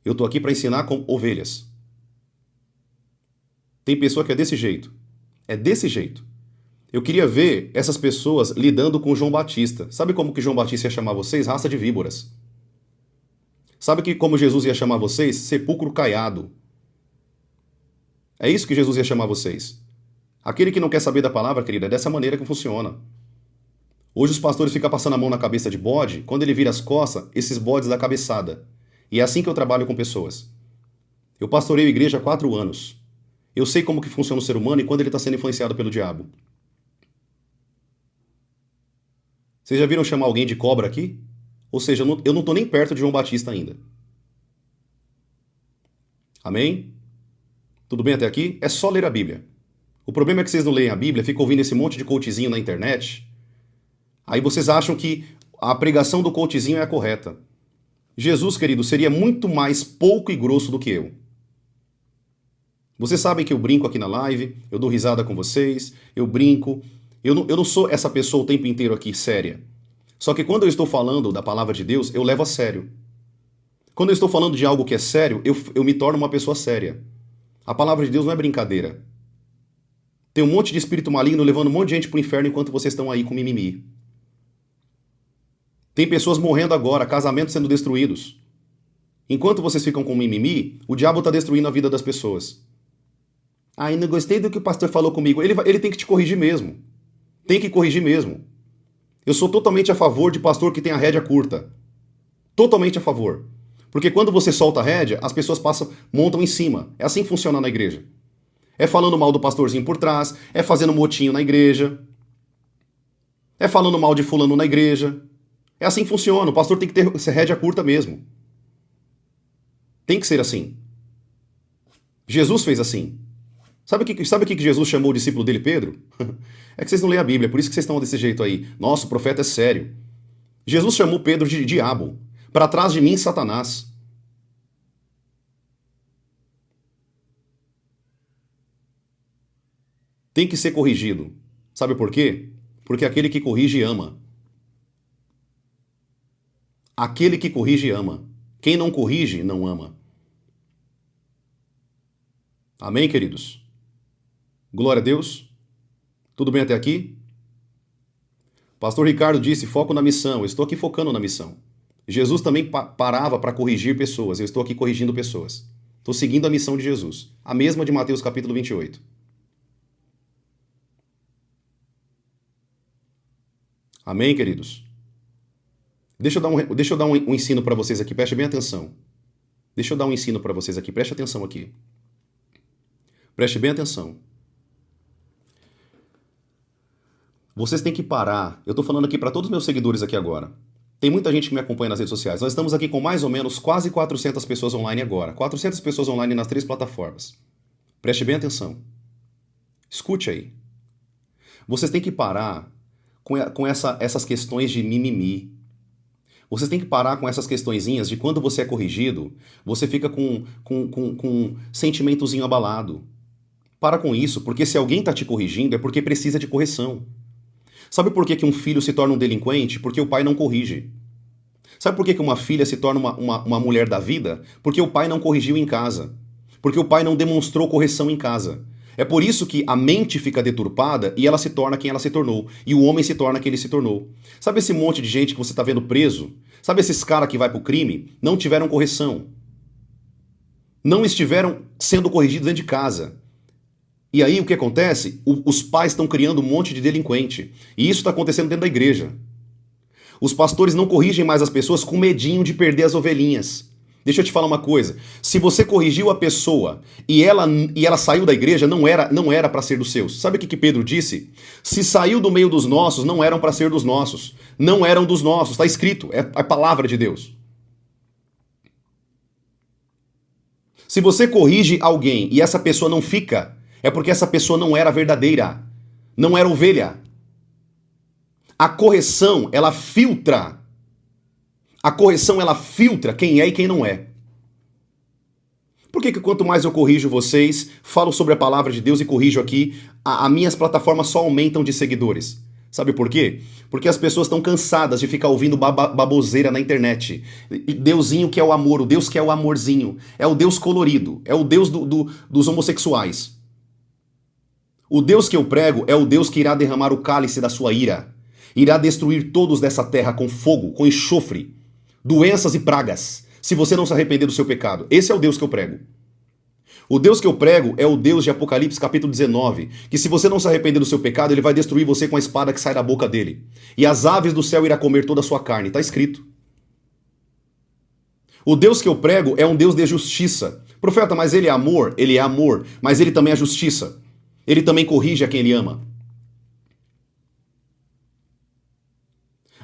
[SPEAKER 1] Eu tô aqui para ensinar com ovelhas. Tem pessoa que é desse jeito. É desse jeito. Eu queria ver essas pessoas lidando com João Batista. Sabe como que João Batista ia chamar vocês? Raça de víboras. Sabe que como Jesus ia chamar vocês? Sepulcro caiado. É isso que Jesus ia chamar vocês. Aquele que não quer saber da palavra, querida, é dessa maneira que funciona. Hoje os pastores ficam passando a mão na cabeça de bode, quando ele vira as costas, esses bodes dá cabeçada. E é assim que eu trabalho com pessoas. Eu pastoreio igreja há 4 anos. Eu sei como que funciona o ser humano e quando ele está sendo influenciado pelo diabo. Vocês já viram chamar alguém de cobra aqui? Ou seja, eu não estou nem perto de João Batista ainda. Amém? Tudo bem até aqui? É só ler a Bíblia. O problema é que vocês não leem a Bíblia, ficam ouvindo esse monte de coachzinho na internet. Aí vocês acham que a pregação do coachzinho é a correta. Jesus, querido, seria muito mais pouco e grosso do que eu. Vocês sabem que eu brinco aqui na live, eu dou risada com vocês, eu brinco. Eu não sou essa pessoa o tempo inteiro aqui séria. Só que quando eu estou falando da palavra de Deus, eu levo a sério. Quando eu estou falando de algo que é sério, eu me torno uma pessoa séria. A palavra de Deus não é brincadeira. Tem um monte de espírito maligno levando um monte de gente pro inferno enquanto vocês estão aí com mimimi. Tem pessoas morrendo agora, casamentos sendo destruídos. Enquanto vocês ficam com mimimi, o diabo está destruindo a vida das pessoas. Ai, não gostei do que o pastor falou comigo. Ele tem que te corrigir mesmo. Tem que corrigir mesmo. Eu sou totalmente a favor de pastor que tem a rédea curta. Totalmente a favor. Porque quando você solta a rédea, as pessoas montam em cima. É assim que funciona na igreja. É falando mal do pastorzinho por trás, é fazendo motinho na igreja, é falando mal de fulano na igreja. É assim que funciona. O pastor tem que ter rédea curta mesmo. Tem que ser assim. Jesus fez assim. Sabe o que Jesus chamou o discípulo dele, Pedro? É que vocês não leem a Bíblia, por isso que vocês estão desse jeito aí. Nossa, o profeta é sério. Jesus chamou Pedro de diabo. Para trás de mim, Satanás. tem que ser corrigido. Sabe por quê? Porque aquele que corrige ama. Aquele que corrige ama. Quem não corrige, não ama. Amém, queridos? Glória a Deus. Tudo bem até aqui? Pastor Ricardo disse, foco na missão. Eu estou aqui focando na missão. Jesus também parava para corrigir pessoas. Eu estou aqui corrigindo pessoas. Estou seguindo a missão de Jesus. A mesma de Mateus capítulo 28. Amém, queridos? Deixa eu dar um ensino para vocês aqui, preste bem atenção. Deixa eu dar um ensino para vocês aqui, preste atenção aqui. Preste bem atenção. Vocês têm que parar. Eu estou falando aqui para todos os meus seguidores aqui agora. Tem muita gente que me acompanha nas redes sociais. Nós estamos aqui com mais ou menos quase 400 pessoas online agora. 400 pessoas online nas 3 plataformas. Preste bem atenção. Escute aí. Vocês têm que parar com essas questões de mimimi. Vocês têm que parar com essas questõezinhas de quando você é corrigido, você fica com sentimentozinho abalado. Para com isso, porque se alguém está te corrigindo é porque precisa de correção. Sabe por que um filho se torna um delinquente? Porque o pai não corrige. Sabe por que uma filha se torna uma mulher da vida? Porque o pai não corrigiu em casa. Porque o pai não demonstrou correção em casa. É por isso que a mente fica deturpada e ela se torna quem ela se tornou. E o homem se torna quem ele se tornou. Sabe esse monte de gente que você está vendo preso? Sabe esses caras que vai pro crime? Não tiveram correção. Não estiveram sendo corrigidos dentro de casa. E aí o que acontece? Os pais estão criando um monte de delinquente. E isso está acontecendo dentro da igreja. Os pastores não corrigem mais as pessoas com medinho de perder as ovelhinhas. Deixa eu te falar uma coisa. Se você corrigiu a pessoa e ela saiu da igreja, não era para ser dos seus. Sabe o que Pedro disse? Se saiu do meio dos nossos, não eram para ser dos nossos. Não eram dos nossos. Está escrito. É a palavra de Deus. Se você corrige alguém e essa pessoa não fica, é porque essa pessoa não era verdadeira. Não era ovelha. A correção, ela filtra. A correção, ela filtra quem é e quem não é. Por que quanto mais eu corrijo vocês, falo sobre a palavra de Deus e corrijo aqui, as minhas plataformas só aumentam de seguidores? Sabe por quê? Porque as pessoas estão cansadas de ficar ouvindo baboseira na internet. Deusinho que é o amor, o Deus que é o amorzinho. É o Deus colorido, é o Deus dos homossexuais. O Deus que eu prego é o Deus que irá derramar o cálice da sua ira. Irá destruir todos dessa terra com fogo, com enxofre, doenças e pragas, se você não se arrepender do seu pecado. Esse é o Deus que eu prego. O Deus que eu prego é o Deus de Apocalipse capítulo 19, que se você não se arrepender do seu pecado, ele vai destruir você com a espada que sai da boca dele. E as aves do céu irá comer toda a sua carne. Está escrito. O Deus que eu prego é um Deus de justiça. Profeta, mas ele é amor? Ele é amor, mas ele também é justiça. Ele também corrige a quem ele ama.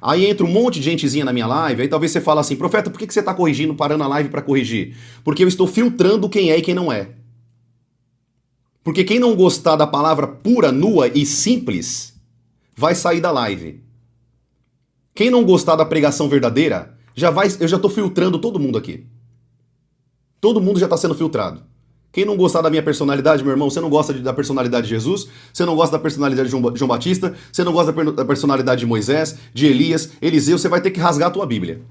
[SPEAKER 1] Aí entra um monte de gentezinha na minha live, aí talvez você fala assim, profeta, por que você está corrigindo, parando a live para corrigir? Porque eu estou filtrando quem é e quem não é. Porque quem não gostar da palavra pura, nua e simples, vai sair da live. Quem não gostar da pregação verdadeira, eu já estou filtrando todo mundo aqui. Todo mundo já está sendo filtrado. Quem não gostar da minha personalidade, meu irmão, você não gosta da personalidade de Jesus, você não gosta da personalidade de João Batista, você não gosta da personalidade de Moisés, de Elias, Eliseu, você vai ter que rasgar a tua Bíblia.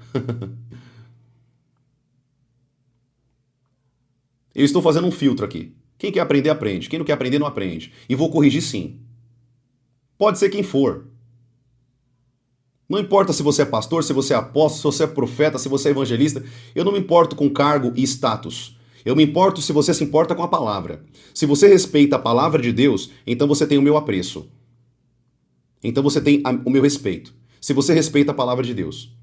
[SPEAKER 1] Eu estou fazendo um filtro aqui. Quem quer aprender, aprende. Quem não quer aprender, não aprende. E vou corrigir sim. Pode ser quem for. Não importa se você é pastor, se você é apóstolo, se você é profeta, se você é evangelista. Eu não me importo com cargo e status. Eu me importo se você se importa com a palavra. Se você respeita a palavra de Deus, então você tem o meu apreço. Então você tem o meu respeito. Se você respeita a palavra de Deus.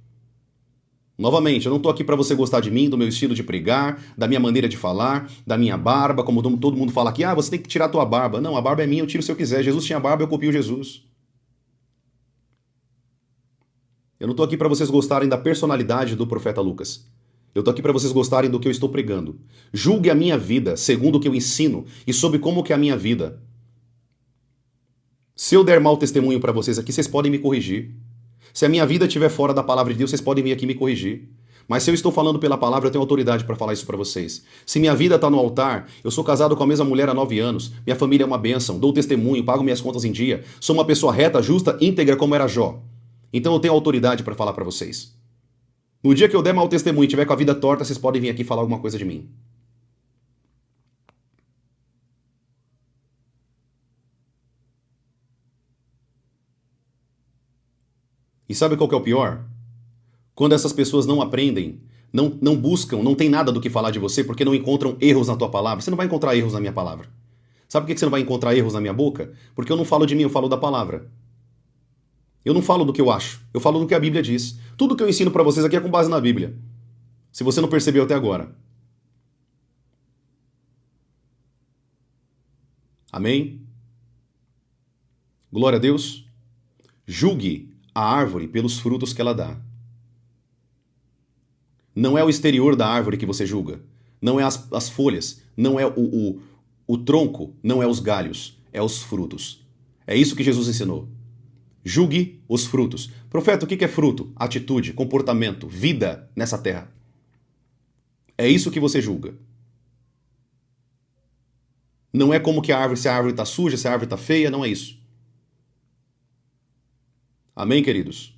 [SPEAKER 1] Novamente, eu não estou aqui para você gostar de mim, do meu estilo de pregar, da minha maneira de falar, da minha barba, como todo mundo fala aqui, você tem que tirar a tua barba. Não, a barba é minha, eu tiro se eu quiser. Jesus tinha barba, eu copio Jesus. Eu não estou aqui para vocês gostarem da personalidade do profeta Lucas. Eu estou aqui para vocês gostarem do que eu estou pregando. Julgue a minha vida segundo o que eu ensino e sobre como que é a minha vida. Se eu der mau testemunho para vocês aqui, vocês podem me corrigir. Se a minha vida estiver fora da palavra de Deus, vocês podem vir aqui me corrigir. Mas se eu estou falando pela palavra, eu tenho autoridade para falar isso para vocês. Se minha vida está no altar, eu sou casado com a mesma mulher há 9 anos, minha família é uma bênção, dou testemunho, pago minhas contas em dia, sou uma pessoa reta, justa, íntegra como era Jó. Então eu tenho autoridade para falar para vocês. No dia que eu der mau testemunho e tiver com a vida torta, vocês podem vir aqui falar alguma coisa de mim. E sabe qual que é o pior? Quando essas pessoas não aprendem, não buscam, não tem nada do que falar de você porque não encontram erros na tua palavra. Você não vai encontrar erros na minha palavra. Sabe por que você não vai encontrar erros na minha boca? Porque eu não falo de mim, eu falo da palavra. Eu não falo do que eu acho, eu falo do que a Bíblia diz. Tudo que eu ensino para vocês aqui é com base na Bíblia. Se você não percebeu até agora. Amém? Glória a Deus. Julgue a árvore pelos frutos que ela dá. Não é o exterior da árvore que você julga. Não é as folhas. Não é o tronco. Não é os galhos. É os frutos. É isso que Jesus ensinou. Julgue os frutos. Profeta, o que é fruto? Atitude, comportamento, vida nessa terra. É isso que você julga. Não é como que se a árvore está suja, se a árvore está feia, não é isso. Amém, queridos?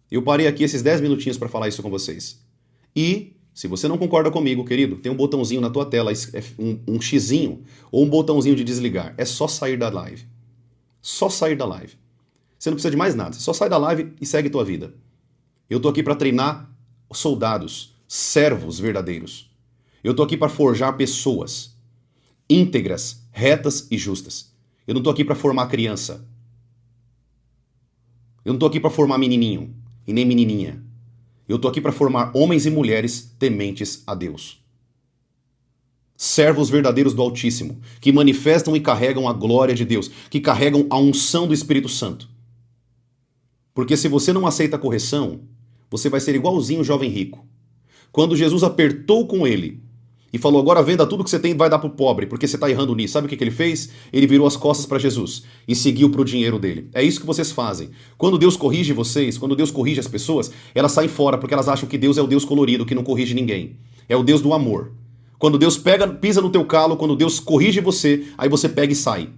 [SPEAKER 1] Eu parei aqui esses 10 minutinhos para falar isso com vocês. E, se você não concorda comigo, querido, tem um botãozinho na tua tela, um xizinho, ou um botãozinho de desligar. É só sair da live. Só sair da live. Você não precisa de mais nada. Você só sai da live e segue tua vida. Eu tô aqui para treinar soldados, servos verdadeiros. Eu tô aqui para forjar pessoas íntegras, retas e justas. Eu não tô aqui para formar criança. Eu não tô aqui para formar menininho e nem menininha. Eu tô aqui para formar homens e mulheres tementes a Deus. Servos verdadeiros do Altíssimo, que manifestam e carregam a glória de Deus, que carregam a unção do Espírito Santo. Porque se você não aceita a correção, você vai ser igualzinho o jovem rico. Quando Jesus apertou com ele e falou, agora venda tudo que você tem e vai dar pro pobre, porque você está errando nisso. Sabe o que ele fez? Ele virou as costas para Jesus e seguiu pro dinheiro dele. É isso que vocês fazem. Quando Deus corrige vocês, quando Deus corrige as pessoas, elas saem fora porque elas acham que Deus é o Deus colorido, que não corrige ninguém. É o Deus do amor. Quando Deus pisa no teu calo, quando Deus corrige você, aí você pega e sai.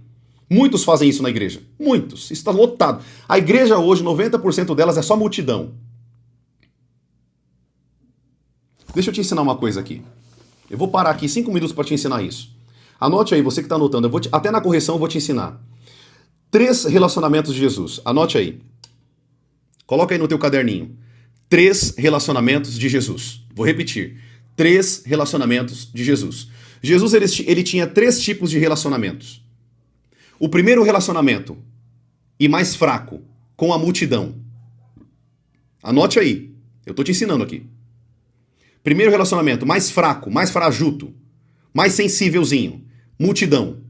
[SPEAKER 1] Muitos fazem isso na igreja. Muitos. Isso está lotado. A igreja hoje, 90% delas é só multidão. Deixa eu te ensinar uma coisa aqui. Eu vou parar aqui 5 minutos para te ensinar isso. Anote aí, você que está anotando. Até na correção eu vou te ensinar. 3 relacionamentos de Jesus. Anote aí. Coloca aí no teu caderninho. 3 relacionamentos de Jesus. Vou repetir. 3 relacionamentos de Jesus. Jesus ele tinha 3 tipos de relacionamentos. O primeiro relacionamento, e mais fraco, com a multidão. Anote aí. Eu estou te ensinando aqui. Primeiro relacionamento, mais fraco, mais frajuto, mais sensívelzinho, multidão.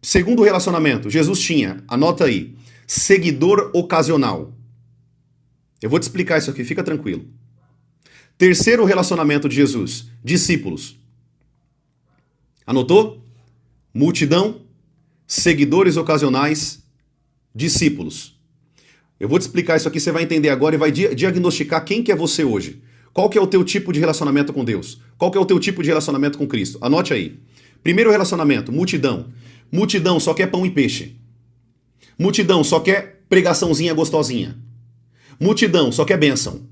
[SPEAKER 1] Segundo relacionamento, Jesus tinha, anota aí, seguidor ocasional. Eu vou te explicar isso aqui, fica tranquilo. Terceiro relacionamento de Jesus, discípulos. Anotou? Multidão, seguidores ocasionais, discípulos. Eu vou te explicar isso aqui, você vai entender agora e vai diagnosticar quem que é você hoje. Qual que é o teu tipo de relacionamento com Deus? Qual que é o teu tipo de relacionamento com Cristo? Anote aí. Primeiro relacionamento, multidão. Multidão só quer pão e peixe. Multidão só quer pregaçãozinha gostosinha. Multidão só quer bênção.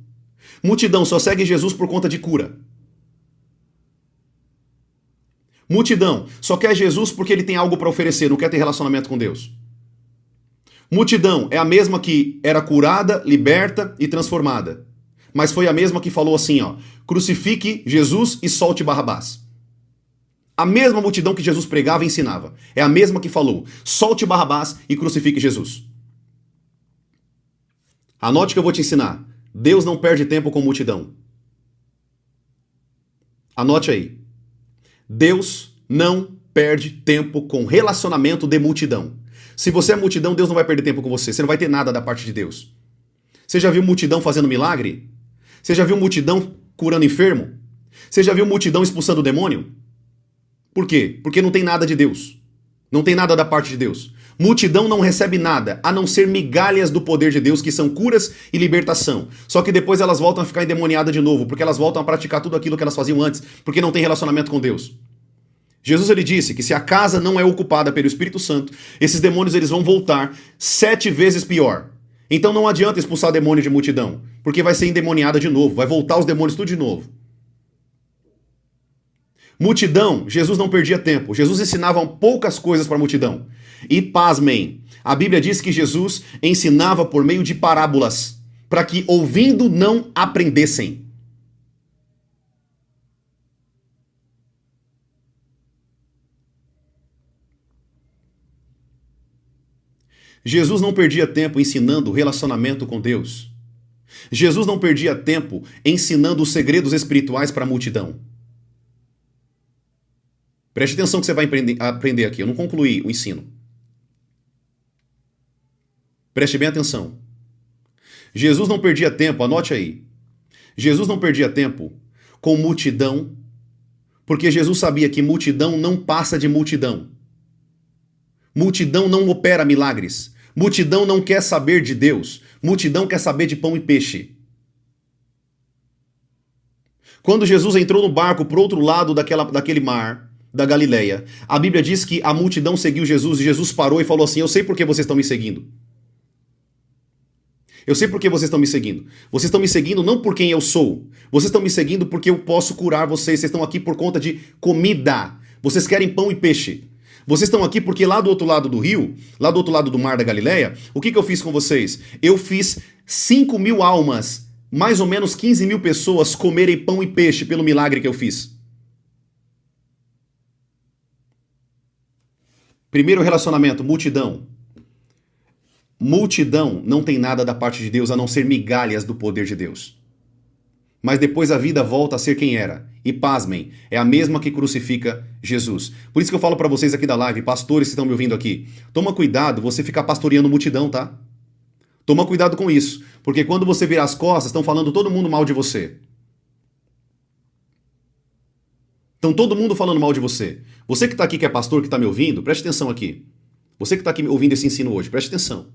[SPEAKER 1] Multidão só segue Jesus por conta de cura. Multidão só quer Jesus porque ele tem algo para oferecer, não quer ter relacionamento com Deus. Multidão é a mesma que era curada, liberta e transformada. Mas foi a mesma que falou assim, ó, crucifique Jesus e solte Barrabás. A mesma multidão que Jesus pregava e ensinava. É a mesma que falou, solte Barrabás e crucifique Jesus. Anote que eu vou te ensinar. Deus não perde tempo com multidão. Anote aí. Deus não perde tempo com relacionamento de multidão. Se você é multidão, Deus não vai perder tempo com você. Você não vai ter nada da parte de Deus. Você já viu multidão fazendo milagre? Você já viu multidão curando enfermo? Você já viu multidão expulsando demônio? Por quê? Porque não tem nada de Deus. Não tem nada da parte de Deus. Multidão não recebe nada, a não ser migalhas do poder de Deus, que são curas e libertação. Só que depois elas voltam a ficar endemoniadas de novo, porque elas voltam a praticar tudo aquilo que elas faziam antes, porque não tem relacionamento com Deus. Jesus ele disse que se a casa não é ocupada pelo Espírito Santo, esses demônios eles vão voltar 7 vezes pior. Então não adianta expulsar demônio de multidão, porque vai ser endemoniada de novo, vai voltar os demônios tudo de novo. Multidão, Jesus não perdia tempo. Jesus ensinava poucas coisas para a multidão. E pasmem, a Bíblia diz que Jesus ensinava por meio de parábolas, para que ouvindo não aprendessem. Jesus não perdia tempo ensinando relacionamento com Deus. Jesus não perdia tempo ensinando os segredos espirituais para a multidão. Preste atenção que você vai aprender aqui. Eu não concluí o ensino. Preste bem atenção. Jesus não perdia tempo, anote aí. Jesus não perdia tempo com multidão, porque Jesus sabia que multidão não passa de multidão. Multidão não opera milagres. Multidão não quer saber de Deus. Multidão quer saber de pão e peixe. Quando Jesus entrou no barco para o outro lado daquele mar, da Galileia, a Bíblia diz que a multidão seguiu Jesus e Jesus parou e falou assim: eu sei por que vocês estão me seguindo. Eu sei por que vocês estão me seguindo. Vocês estão me seguindo não por quem eu sou. Vocês estão me seguindo porque eu posso curar vocês. Vocês estão aqui por conta de comida. Vocês querem pão e peixe. Vocês estão aqui porque lá do outro lado do rio, lá do outro lado do mar da Galileia, o que eu fiz com vocês? Eu fiz 5.000 almas, mais ou menos 15.000 pessoas comerem pão e peixe pelo milagre que eu fiz. Primeiro relacionamento, multidão. Multidão não tem nada da parte de Deus a não ser migalhas do poder de Deus. Mas depois a vida volta a ser quem era. E pasmem, é a mesma que crucifica Jesus. Por isso que eu falo para vocês aqui da live, pastores que estão me ouvindo aqui, toma cuidado você ficar pastoreando multidão, tá? Toma cuidado com isso, porque quando você virar as costas, estão falando todo mundo mal de você. Estão todo mundo falando mal de você. Você que está aqui, que é pastor, que está me ouvindo, preste atenção aqui. Você que está aqui ouvindo esse ensino hoje, preste atenção.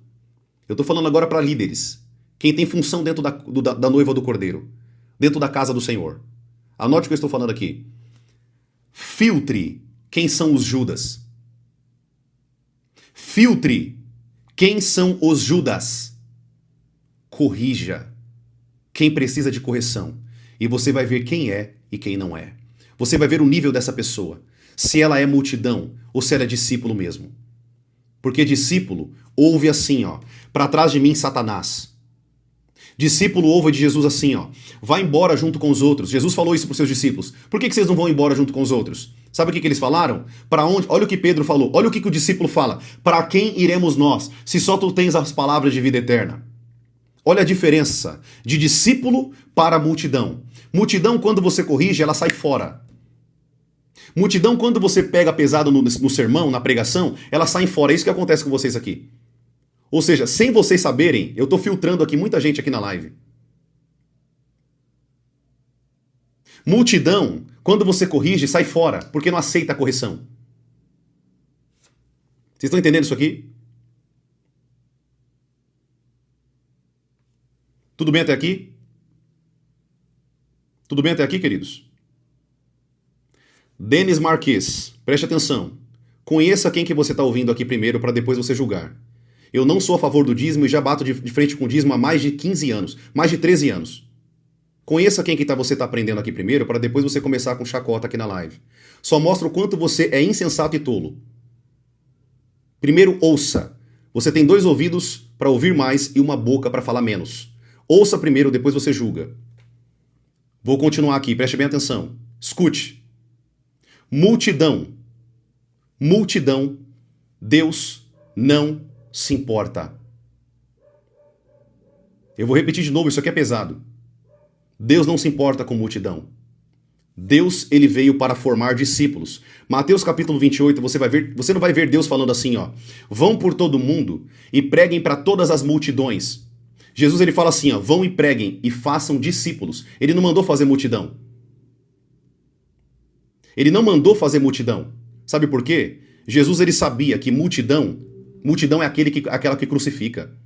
[SPEAKER 1] Eu estou falando agora para líderes. Quem tem função dentro da noiva do Cordeiro. Dentro da casa do Senhor. Anote o que eu estou falando aqui. Filtre quem são os Judas. Filtre quem são os Judas. Corrija quem precisa de correção. E você vai ver quem é e quem não é. Você vai ver o nível dessa pessoa. Se ela é multidão ou se ela é discípulo mesmo. Porque discípulo ouve assim, ó. Para trás de mim, Satanás. Discípulo ouve de Jesus assim, ó. Vai embora junto com os outros. Jesus falou isso para os seus discípulos. Por que vocês não vão embora junto com os outros? Sabe o que eles falaram? Para onde? Olha o que Pedro falou. Olha o que o discípulo fala. Para quem iremos nós, se só tu tens as palavras de vida eterna? Olha a diferença de discípulo para multidão. Multidão, quando você corrige, ela sai fora. Multidão, quando você pega pesado no sermão, na pregação, ela sai fora. É isso que acontece com vocês aqui. Ou seja, sem vocês saberem, eu estou filtrando aqui muita gente aqui na live. Multidão, quando você corrige, sai fora, porque não aceita a correção. Vocês estão entendendo isso aqui? Tudo bem até aqui? Tudo bem até aqui, queridos? Denis Marques, preste atenção. Conheça quem que você está ouvindo aqui primeiro para depois você julgar. Eu não sou a favor do dízimo e já bato de frente com o dízimo há mais de 15 anos, mais de 13 anos. Conheça quem que você está aprendendo aqui primeiro para depois você começar com chacota aqui na live. Só mostra o quanto você é insensato e tolo. Primeiro, ouça. Você tem 2 ouvidos para ouvir mais e uma boca para falar menos. Ouça primeiro, depois você julga. Vou continuar aqui, preste bem atenção. Escute. Multidão. Multidão. Deus não se importa. Eu vou repetir de novo, isso aqui é pesado. Deus não se importa com multidão. Deus, ele veio para formar discípulos. Mateus capítulo 28, você não vai ver Deus falando assim, ó. Vão por todo mundo e preguem para todas as multidões. Jesus, ele fala assim, ó. Vão e preguem e façam discípulos. Ele não mandou fazer multidão. Ele não mandou fazer multidão. Sabe por quê? Jesus, ele sabia que multidão Multidão é aquela que crucifica.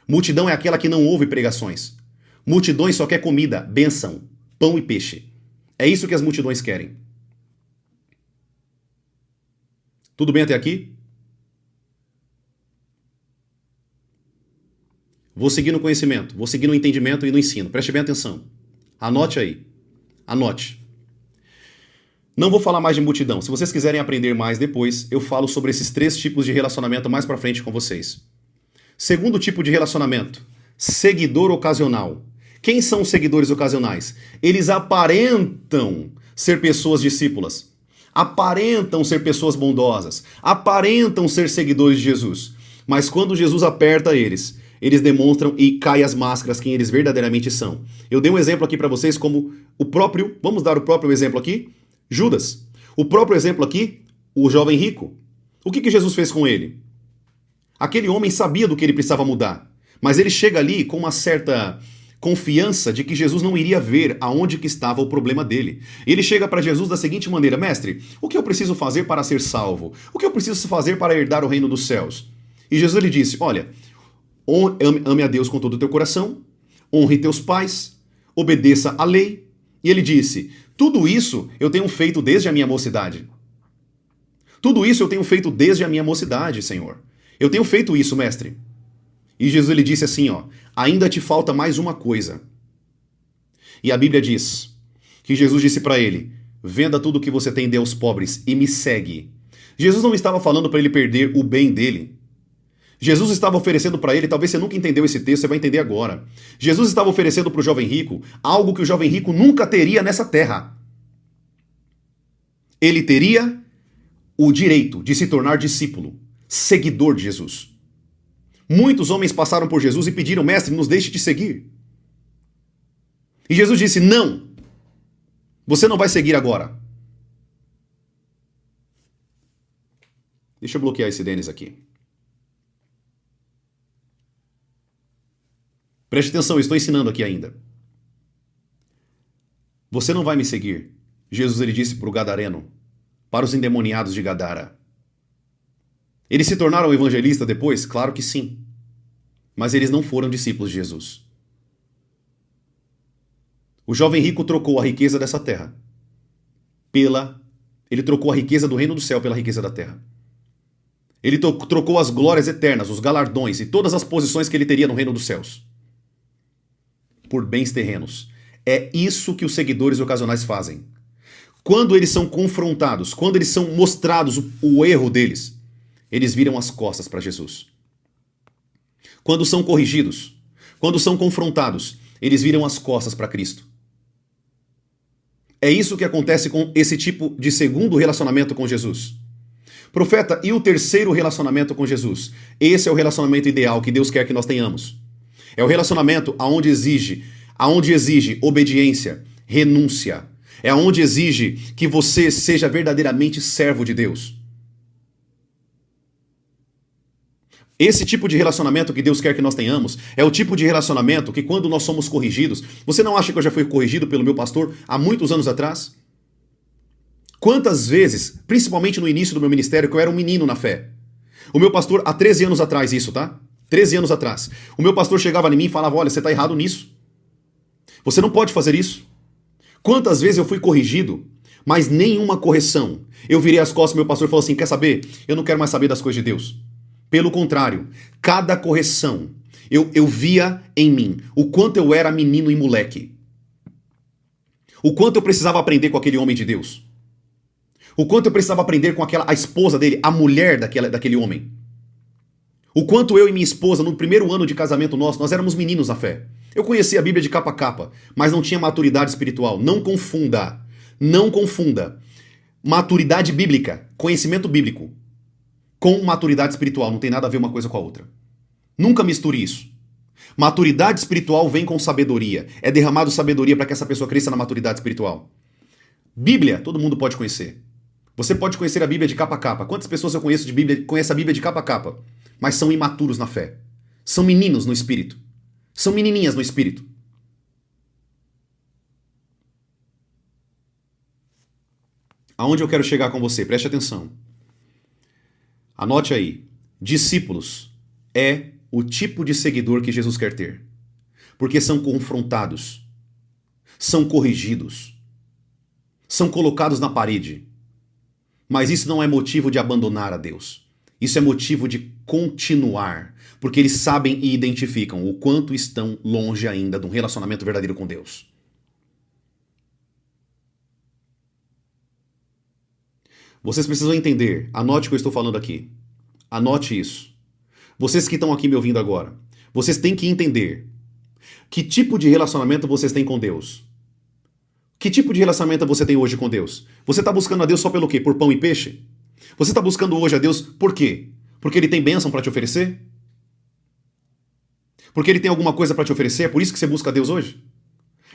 [SPEAKER 1] Multidão é aquela que não ouve pregações. Multidões só quer comida, bênção, pão e peixe. É isso que as multidões querem. Tudo bem até aqui? Vou seguir no conhecimento, vou seguir no entendimento e no ensino. Preste bem atenção. Anote aí. Anote. Não vou falar mais de multidão. Se vocês quiserem aprender mais depois, eu falo sobre esses 3 tipos de relacionamento mais pra frente com vocês. Segundo tipo de relacionamento, seguidor ocasional. Quem são os seguidores ocasionais? Eles aparentam ser pessoas discípulas, aparentam ser pessoas bondosas, aparentam ser seguidores de Jesus. Mas quando Jesus aperta eles demonstram e caem as máscaras quem eles verdadeiramente são. Eu dei um exemplo aqui para vocês como vamos dar o próprio exemplo aqui, Judas. O próprio exemplo aqui, o jovem rico. O que Jesus fez com ele? Aquele homem sabia do que ele precisava mudar, mas ele chega ali com uma certa confiança de que Jesus não iria ver aonde que estava o problema dele. Ele chega para Jesus da seguinte maneira: mestre, o que eu preciso fazer para ser salvo? O que eu preciso fazer para herdar o reino dos céus? E Jesus lhe disse: olha, ame a Deus com todo o teu coração, honre teus pais, obedeça à lei. E ele disse: tudo isso eu tenho feito desde a minha mocidade. Tudo isso eu tenho feito desde a minha mocidade, Senhor. Eu tenho feito isso, mestre. E Jesus lhe disse assim, ainda te falta mais uma coisa. E a Bíblia diz que Jesus disse para ele: venda tudo o que você tem e dê aos pobres e me segue. Jesus não estava falando para ele perder o bem dele. Jesus estava oferecendo para ele, talvez você nunca entendeu esse texto, você vai entender agora. Jesus estava oferecendo para o jovem rico algo que o jovem rico nunca teria nessa terra. Ele teria o direito de se tornar discípulo, seguidor de Jesus. Muitos homens passaram por Jesus e pediram: mestre, nos deixe te seguir. E Jesus disse: não, você não vai seguir agora. Deixa eu bloquear esse Denis aqui. Preste atenção, eu estou ensinando aqui ainda. Você não vai me seguir, Jesus ele disse para o gadareno, para os endemoniados de Gadara. Eles se tornaram evangelistas depois? Claro que sim. Mas eles não foram discípulos de Jesus. O jovem rico trocou a riqueza dessa terra Ele trocou a riqueza do reino do céu pela riqueza da terra. Ele trocou as glórias eternas, os galardões e todas as posições que ele teria no reino dos céus por bens terrenos. É isso que os seguidores ocasionais fazem. Quando eles são confrontados, quando eles são mostrados o erro deles, eles viram as costas para Jesus. Quando são corrigidos, quando são confrontados, eles viram as costas para Cristo. É isso que acontece com esse tipo de segundo relacionamento com Jesus. Profeta, e o terceiro relacionamento com Jesus? Esse é o relacionamento ideal que Deus quer que nós tenhamos. É o relacionamento aonde exige obediência, renúncia. É onde exige que você seja verdadeiramente servo de Deus. Esse tipo de relacionamento que Deus quer que nós tenhamos é o tipo de relacionamento que quando nós somos corrigidos... Você não acha que eu já fui corrigido pelo meu pastor há muitos anos atrás? Quantas vezes, principalmente no início do meu ministério, que eu era um menino na fé. O meu pastor, há 13 anos atrás isso, tá? 13 anos atrás. O meu pastor chegava em mim e falava: olha, você está errado nisso. Você não pode fazer isso. Quantas vezes eu fui corrigido, mas nenhuma correção. Eu virei as costas e meu pastor falou assim: quer saber? Eu não quero mais saber das coisas de Deus. Pelo contrário, cada correção eu via em mim o quanto eu era menino e moleque. O quanto eu precisava aprender com aquele homem de Deus. O quanto eu precisava aprender com a esposa dele, a mulher daquele homem. O quanto eu e minha esposa, no primeiro ano de casamento nosso, nós éramos meninos na fé. Eu conhecia a Bíblia de capa a capa, mas não tinha maturidade espiritual. Não confunda. Não confunda. Maturidade bíblica, conhecimento bíblico, com maturidade espiritual. Não tem nada a ver uma coisa com a outra. Nunca misture isso. Maturidade espiritual vem com sabedoria. É derramado sabedoria para que essa pessoa cresça na maturidade espiritual. Bíblia, todo mundo pode conhecer. Você pode conhecer a Bíblia de capa a capa. Quantas pessoas eu conheço de Bíblia, conhecem a Bíblia de capa a capa, mas são imaturos na fé? São meninos no espírito. São menininhas no espírito. Aonde eu quero chegar com você? Preste atenção. Anote aí. Discípulos é o tipo de seguidor que Jesus quer ter. Porque são confrontados, são corrigidos, são colocados na parede. Mas isso não é motivo de abandonar a Deus. Isso é motivo de continuar, porque eles sabem e identificam o quanto estão longe ainda de um relacionamento verdadeiro com Deus. Vocês precisam entender, anote o que eu estou falando aqui. Anote isso. Vocês que estão aqui me ouvindo agora, vocês têm que entender que tipo de relacionamento vocês têm com Deus. Que tipo de relacionamento você tem hoje com Deus? Você está buscando a Deus só pelo quê? Por pão e peixe? Você está buscando hoje a Deus por quê? Porque Ele tem bênção para te oferecer? Porque Ele tem alguma coisa para te oferecer? É por isso que você busca a Deus hoje?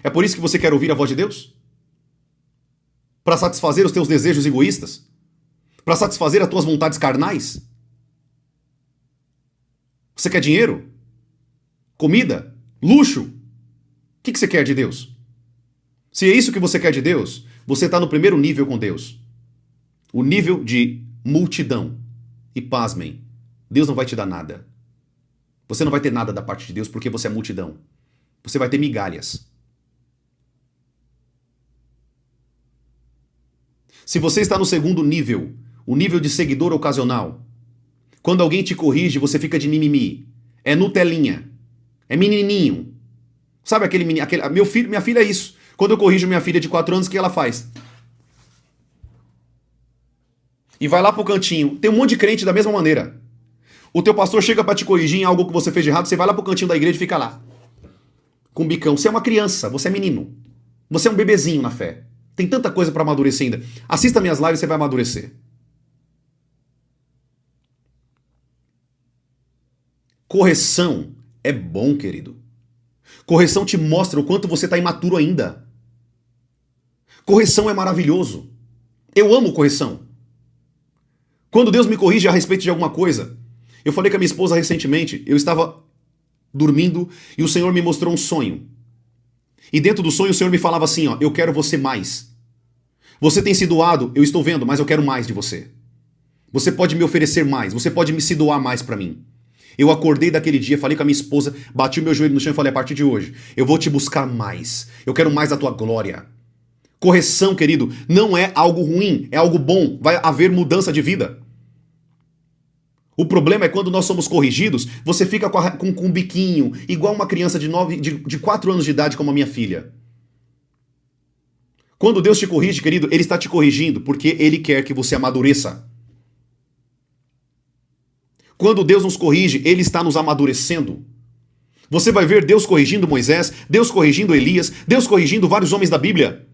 [SPEAKER 1] É por isso que você quer ouvir a voz de Deus? Para satisfazer os teus desejos egoístas? Para satisfazer as tuas vontades carnais? Você quer dinheiro? Comida? Luxo? O que você quer de Deus? Se é isso que você quer de Deus, você está no primeiro nível com Deus. O nível de multidão. E pasmem, Deus não vai te dar nada. Você não vai ter nada da parte de Deus porque você é multidão. Você vai ter migalhas. Se você está no segundo nível, o nível de seguidor ocasional, quando alguém te corrige, você fica de mimimi. É Nutelinha. É menininho. Sabe aquele menino? Minha filha é isso. Quando eu corrijo minha filha de 4 anos, o que ela faz? E vai lá pro cantinho. Tem um monte de crente da mesma maneira. O teu pastor chega para te corrigir em algo que você fez de errado, você vai lá pro cantinho da igreja e fica lá. Com o bicão. Você é uma criança, você é menino. Você é um bebezinho na fé. Tem tanta coisa para amadurecer ainda. Assista minhas lives, você vai amadurecer. Correção é bom, querido. Correção te mostra o quanto você está imaturo ainda. Correção é maravilhoso. Eu amo correção. Quando Deus me corrige a respeito de alguma coisa, eu falei com a minha esposa recentemente, eu estava dormindo e o Senhor me mostrou um sonho. E dentro do sonho o Senhor me falava assim, ó, eu quero você mais. Você tem se doado, eu estou vendo, mas eu quero mais de você. Você pode me oferecer mais, você pode me se doar mais para mim. Eu acordei daquele dia, falei com a minha esposa, bati o meu joelho no chão e falei, a partir de hoje, eu vou te buscar mais. Eu quero mais da tua glória. Correção, querido, não é algo ruim, é algo bom. Vai haver mudança de vida. O problema é quando nós somos corrigidos, você fica com um biquinho, igual uma criança de 4 anos de idade como a minha filha. Quando Deus te corrige, querido, Ele está te corrigindo porque Ele quer que você amadureça. Quando Deus nos corrige, Ele está nos amadurecendo. Você vai ver Deus corrigindo Moisés, Deus corrigindo Elias, Deus corrigindo vários homens da Bíblia.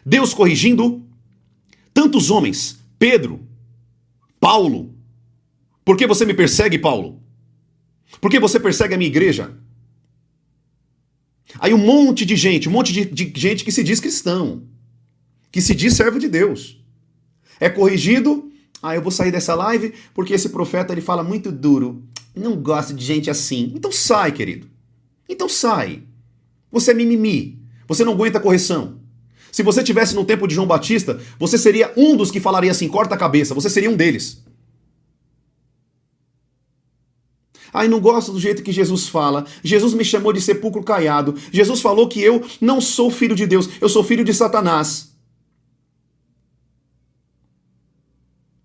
[SPEAKER 1] Deus corrigindo tantos homens. Pedro, Paulo. Por que você me persegue, Paulo? Por que você persegue a minha igreja? Aí um monte de gente gente que se diz cristão, que se diz servo de Deus. É corrigido, eu vou sair dessa live porque esse profeta ele fala muito duro. Não gosto de gente assim. Então sai, querido. Então sai. Você é mimimi. Você não aguenta correção. Se você estivesse no tempo de João Batista, você seria um dos que falaria assim, corta a cabeça. Você seria um deles. Não gosto do jeito que Jesus fala. Jesus me chamou de sepulcro caiado. Jesus falou que eu não sou filho de Deus, eu sou filho de Satanás.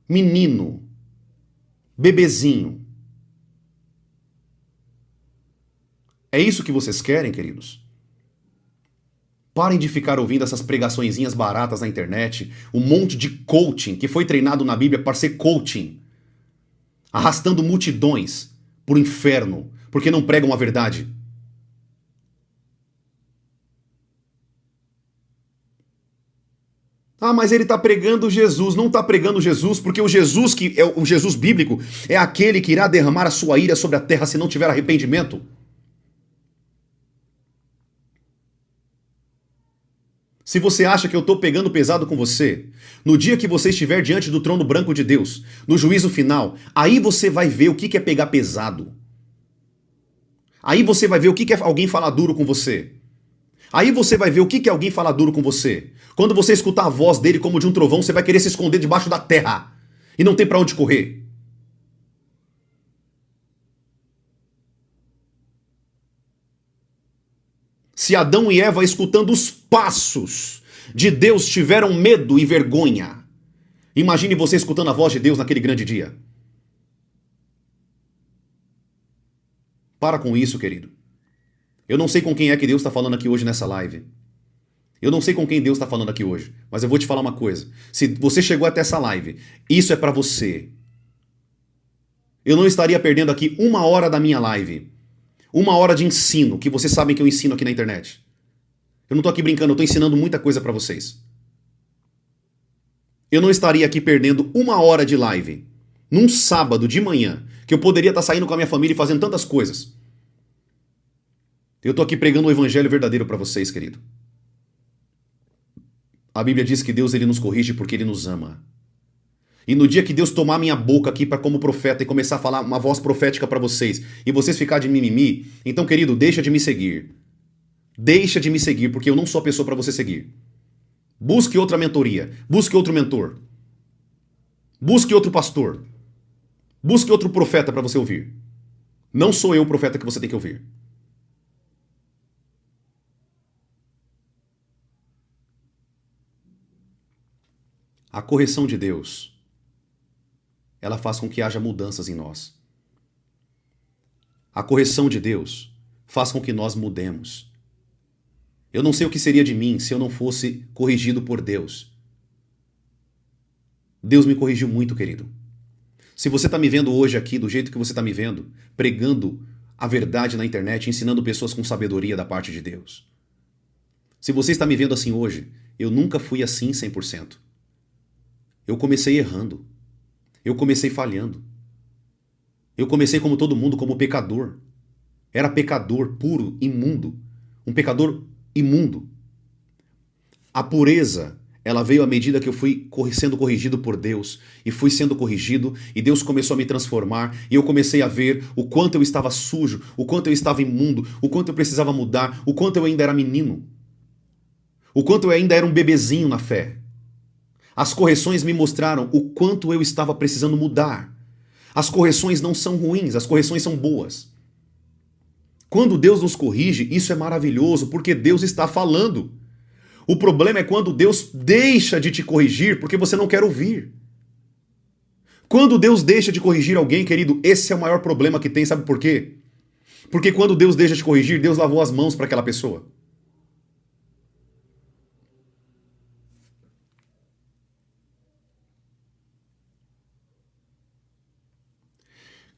[SPEAKER 1] Menino. Bebezinho. É isso que vocês querem, queridos? Parem de ficar ouvindo essas pregaçõezinhas baratas na internet, um monte de coaching que foi treinado na Bíblia para ser coaching, arrastando multidões por inferno, porque não pregam a verdade. Mas ele está pregando Jesus. Não está pregando Jesus, porque o Jesus que é o Jesus bíblico é aquele que irá derramar a sua ira sobre a terra se não tiver arrependimento. Se você acha que eu estou pegando pesado com você, no dia que você estiver diante do trono branco de Deus, no juízo final, aí você vai ver o que é pegar pesado. Aí você vai ver o que é alguém falar duro com você. Aí você vai ver o que é alguém falar duro com você. Quando você escutar a voz dele como de um trovão, você vai querer se esconder debaixo da terra. E não tem para onde correr. Se Adão e Eva, escutando os passos de Deus, tiveram medo e vergonha, imagine você escutando a voz de Deus naquele grande dia. Para com isso, querido. Eu não sei com quem é que Deus está falando aqui hoje nessa live. Eu não sei com quem Deus está falando aqui hoje, mas eu vou te falar uma coisa. Se você chegou até essa live, isso é para você. Eu não estaria perdendo aqui 1 hora da minha live. 1 hora de ensino, que vocês sabem que eu ensino aqui na internet. Eu não estou aqui brincando, eu estou ensinando muita coisa para vocês. Eu não estaria aqui perdendo 1 hora de live, num sábado de manhã, que eu poderia estar saindo com a minha família e fazendo tantas coisas. Eu estou aqui pregando o evangelho verdadeiro para vocês, querido. A Bíblia diz que Deus ele nos corrige porque ele nos ama. E no dia que Deus tomar minha boca aqui para como profeta e começar a falar uma voz profética para vocês, e vocês ficarem de mimimi, então, querido, deixa de me seguir. Deixa de me seguir, porque eu não sou a pessoa para você seguir. Busque outra mentoria, busque outro mentor. Busque outro pastor. Busque outro profeta para você ouvir. Não sou eu o profeta que você tem que ouvir. A correção de Deus, ela faz com que haja mudanças em nós. A correção de Deus faz com que nós mudemos. Eu não sei o que seria de mim se eu não fosse corrigido por Deus. Deus me corrigiu muito, querido. Se você está me vendo hoje aqui, do jeito que você está me vendo, pregando a verdade na internet, ensinando pessoas com sabedoria da parte de Deus. Se você está me vendo assim hoje, eu nunca fui assim 100%. Eu comecei errando. Eu comecei falhando. Eu comecei como todo mundo, como pecador. Era pecador puro, imundo. Um pecador imundo. A pureza, ela veio à medida que eu fui sendo corrigido por Deus. E fui sendo corrigido, e Deus começou a me transformar. E eu comecei a ver o quanto eu estava sujo, o quanto eu estava imundo, o quanto eu precisava mudar, o quanto eu ainda era menino. O quanto eu ainda era um bebezinho na fé. As correções me mostraram o quanto eu estava precisando mudar. As correções não são ruins, as correções são boas. Quando Deus nos corrige, isso é maravilhoso, porque Deus está falando. O problema é quando Deus deixa de te corrigir porque você não quer ouvir. Quando Deus deixa de corrigir alguém, querido, esse é o maior problema que tem, sabe por quê? Porque quando Deus deixa de corrigir, Deus lavou as mãos para aquela pessoa.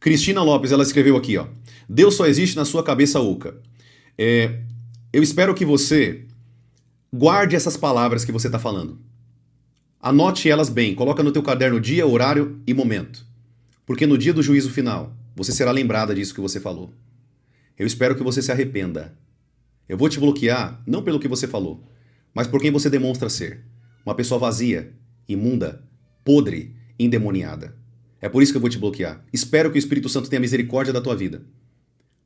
[SPEAKER 1] Cristina Lopes, ela escreveu aqui, ó. Deus só existe na sua cabeça oca. Eu espero que você guarde essas palavras que você está falando. Anote elas bem, coloca no teu caderno dia, horário e momento. Porque no dia do juízo final, você será lembrada disso que você falou. Eu espero que você se arrependa. Eu vou te bloquear, não pelo que você falou, mas por quem você demonstra ser. Uma pessoa vazia, imunda, podre, endemoniada. É por isso que eu vou te bloquear. Espero que o Espírito Santo tenha misericórdia da tua vida.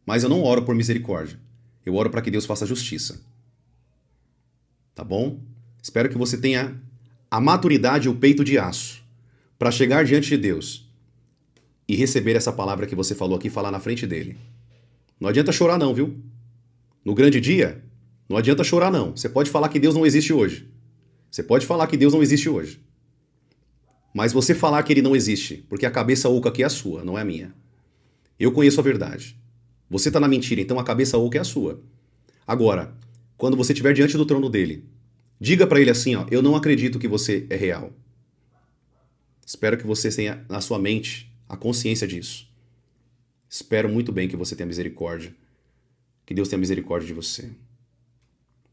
[SPEAKER 1] Mas eu não oro por misericórdia. Eu oro para que Deus faça justiça. Tá bom? Espero que você tenha a maturidade e o peito de aço para chegar diante de Deus e receber essa palavra que você falou aqui e falar na frente dele. Não adianta chorar não, viu? No grande dia, não adianta chorar não. Você pode falar que Deus não existe hoje. Você pode falar que Deus não existe hoje. Mas você falar que ele não existe, porque a cabeça oca aqui é a sua, não é a minha. Eu conheço a verdade. Você está na mentira, então a cabeça oca é a sua. Agora, quando você estiver diante do trono dele, diga para ele assim, ó, eu não acredito que você é real. Espero que você tenha na sua mente a consciência disso. Espero muito bem que você tenha misericórdia. Que Deus tenha misericórdia de você.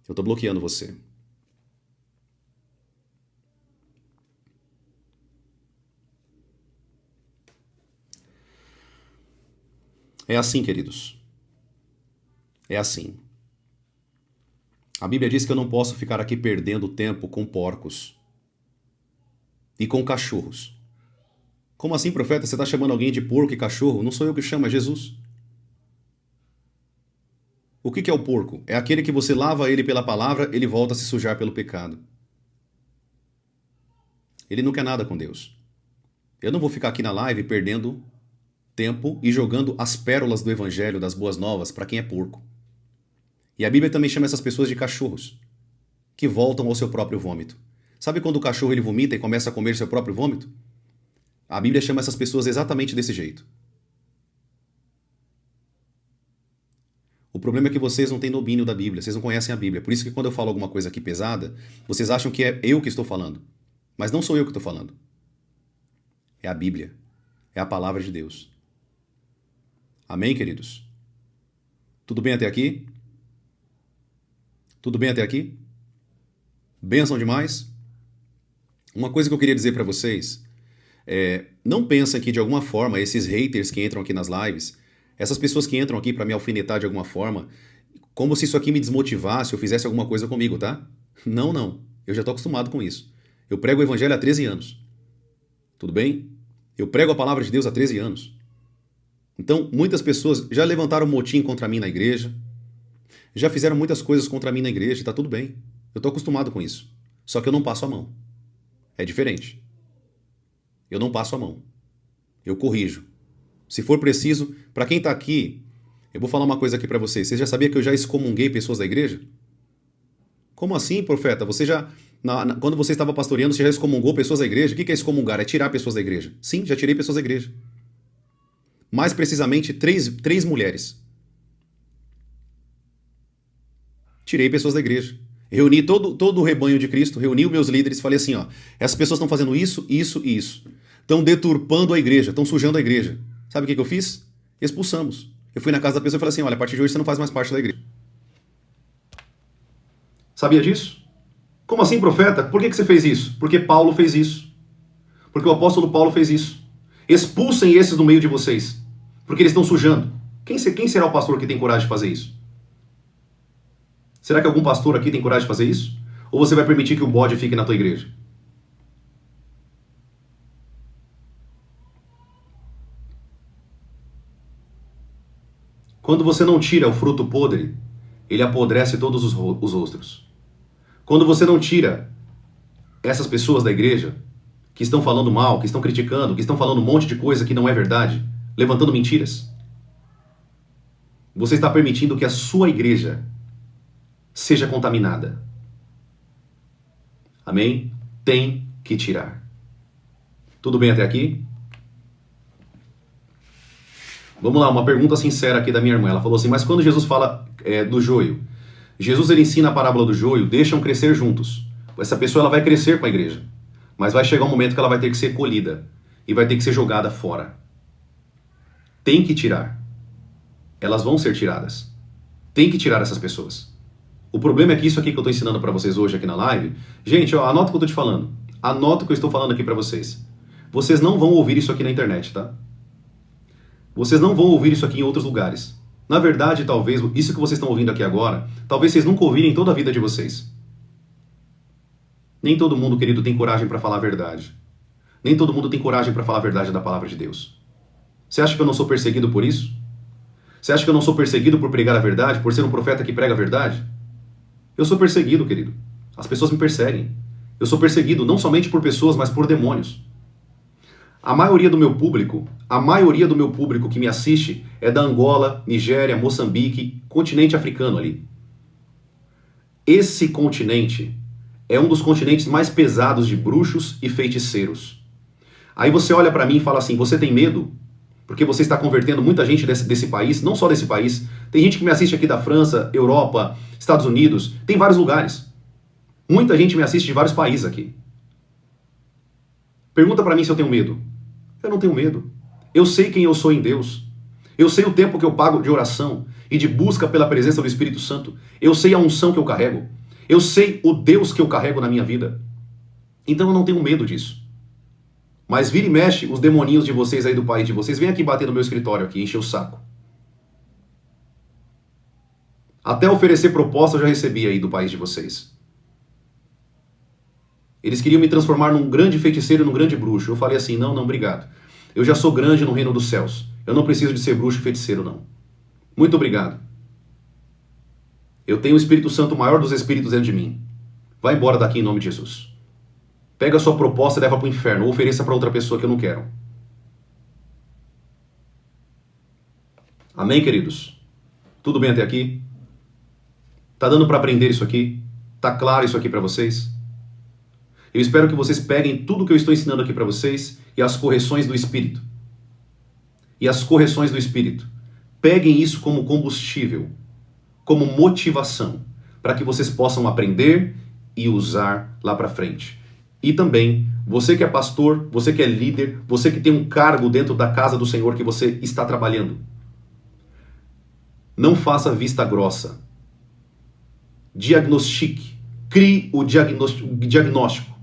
[SPEAKER 1] Eu estou bloqueando você. É assim, queridos. É assim. A Bíblia diz que eu não posso ficar aqui perdendo tempo com porcos e com cachorros. Como assim, profeta? Você está chamando alguém de porco e cachorro? Não sou eu que chamo, é Jesus. O que é o porco? É aquele que você lava ele pela palavra, ele volta a se sujar pelo pecado. Ele não quer nada com Deus. Eu não vou ficar aqui na live perdendo tempo e jogando as pérolas do evangelho, das boas novas, para quem é porco. E a Bíblia também chama essas pessoas de cachorros, que voltam ao seu próprio vômito. Sabe quando o cachorro ele vomita e começa a comer seu próprio vômito? A Bíblia chama essas pessoas exatamente desse jeito. O problema é que vocês não têm domínio da Bíblia, vocês não conhecem a Bíblia. Por isso que quando eu falo alguma coisa aqui pesada, vocês acham que é eu que estou falando. Mas não sou eu que estou falando. É a Bíblia. É a palavra de Deus. Amém, queridos? Tudo bem até aqui? Tudo bem até aqui? Bênção demais? Uma coisa que eu queria dizer para vocês é, não pensem que de alguma forma esses haters que entram aqui nas lives, essas pessoas que entram aqui para me alfinetar de alguma forma, como se isso aqui me desmotivasse ou fizesse alguma coisa comigo, tá? Não, não. Eu já estou acostumado com isso. Eu prego o evangelho há 13 anos. Tudo bem? Eu prego a palavra de Deus há 13 anos. Então, muitas pessoas já levantaram motim contra mim na igreja, já fizeram muitas coisas contra mim na igreja, tá tudo bem. Eu estou acostumado com isso. Só que eu não passo a mão. É diferente. Eu não passo a mão. Eu corrijo. Se for preciso, para quem está aqui, eu vou falar uma coisa aqui para vocês. Você já sabia que eu já excomunguei pessoas da igreja? Como assim, profeta? Você já, quando você estava pastoreando, você já excomungou pessoas da igreja? O que é excomungar? É tirar pessoas da igreja. Sim, já tirei pessoas da igreja. Mais precisamente, três mulheres. Tirei pessoas da igreja. Reuni todo o rebanho de Cristo, reuni os meus líderes, falei assim, ó, essas pessoas estão fazendo isso, isso e isso. Estão deturpando a igreja, estão sujando a igreja. Sabe o que eu fiz? Expulsamos. Eu fui na casa da pessoa e falei assim, olha, a partir de hoje você não faz mais parte da igreja. Sabia disso? Como assim, profeta? Por que você fez isso? Porque Paulo fez isso. Porque o apóstolo Paulo fez isso. Expulsem esses do meio de vocês, porque eles estão sujando. Quem será o pastor que tem coragem de fazer isso? Será que algum pastor aqui tem coragem de fazer isso? Ou você vai permitir que o bode fique na tua igreja? Quando você não tira o fruto podre, ele apodrece todos os outros. Quando você não tira essas pessoas da igreja que estão falando mal, que estão criticando, que estão falando um monte de coisa que não é verdade, levantando mentiras, você está permitindo que a sua igreja seja contaminada. Amém? Tem que tirar. Tudo bem até aqui? Vamos lá, uma pergunta sincera aqui da minha irmã. Ela falou assim, mas quando Jesus fala do joio, Jesus ele ensina a parábola do joio, deixam crescer juntos. Essa pessoa ela vai crescer com a igreja, mas vai chegar um momento que ela vai ter que ser colhida e vai ter que ser jogada fora. Tem que tirar. Elas vão ser tiradas. Tem que tirar essas pessoas. O problema é que isso aqui que eu estou ensinando para vocês hoje aqui na live, gente, ó, anota o que eu estou te falando. Anota o que eu estou falando aqui para vocês. Vocês não vão ouvir isso aqui na internet, tá? Vocês não vão ouvir isso aqui em outros lugares. Na verdade, talvez, isso que vocês estão ouvindo aqui agora, talvez vocês nunca ouvirem em toda a vida de vocês. Nem todo mundo, querido, tem coragem para falar a verdade. Nem todo mundo tem coragem para falar a verdade da palavra de Deus. Você acha que eu não sou perseguido por isso? Você acha que eu não sou perseguido por pregar a verdade, por ser um profeta que prega a verdade? Eu sou perseguido, querido. As pessoas me perseguem. Eu sou perseguido não somente por pessoas, mas por demônios. A maioria do meu público que me assiste é da Angola, Nigéria, Moçambique, continente africano ali. Esse continente é um dos continentes mais pesados de bruxos e feiticeiros. Aí você olha para mim e fala assim, você tem medo? Porque você está convertendo muita gente desse país, não só desse país. Tem gente que me assiste aqui da França, Europa, Estados Unidos, tem vários lugares. Muita gente me assiste de vários países aqui. Pergunta para mim se eu tenho medo. Eu não tenho medo. Eu sei quem eu sou em Deus. Eu sei o tempo que eu pago de oração e de busca pela presença do Espírito Santo. Eu sei a unção que eu carrego. Eu sei o Deus que eu carrego na minha vida. Então eu não tenho medo disso. Mas vira e mexe, os demoninhos de vocês aí do país de vocês, vem aqui bater no meu escritório aqui, encher o saco. Até oferecer proposta eu já recebi aí do país de vocês. Eles queriam me transformar num grande feiticeiro, num grande bruxo. Eu falei assim, não, obrigado. Eu já sou grande no reino dos céus. Eu não preciso de ser bruxo e feiticeiro, não. Muito obrigado. Eu tenho o Espírito Santo, o maior dos espíritos dentro de mim. Vai embora daqui em nome de Jesus. Pega a sua proposta e leva para o inferno, ou ofereça para outra pessoa que eu não quero. Amém, queridos? Tudo bem até aqui? Tá dando para aprender isso aqui? Tá claro isso aqui para vocês? Eu espero que vocês peguem tudo que eu estou ensinando aqui para vocês e as correções do Espírito. E as correções do Espírito. Peguem isso como combustível, como motivação, para que vocês possam aprender e usar lá para frente. E também, você que é pastor, você que é líder, você que tem um cargo dentro da casa do Senhor que você está trabalhando, não faça vista grossa. Diagnostique. Crie o diagnóstico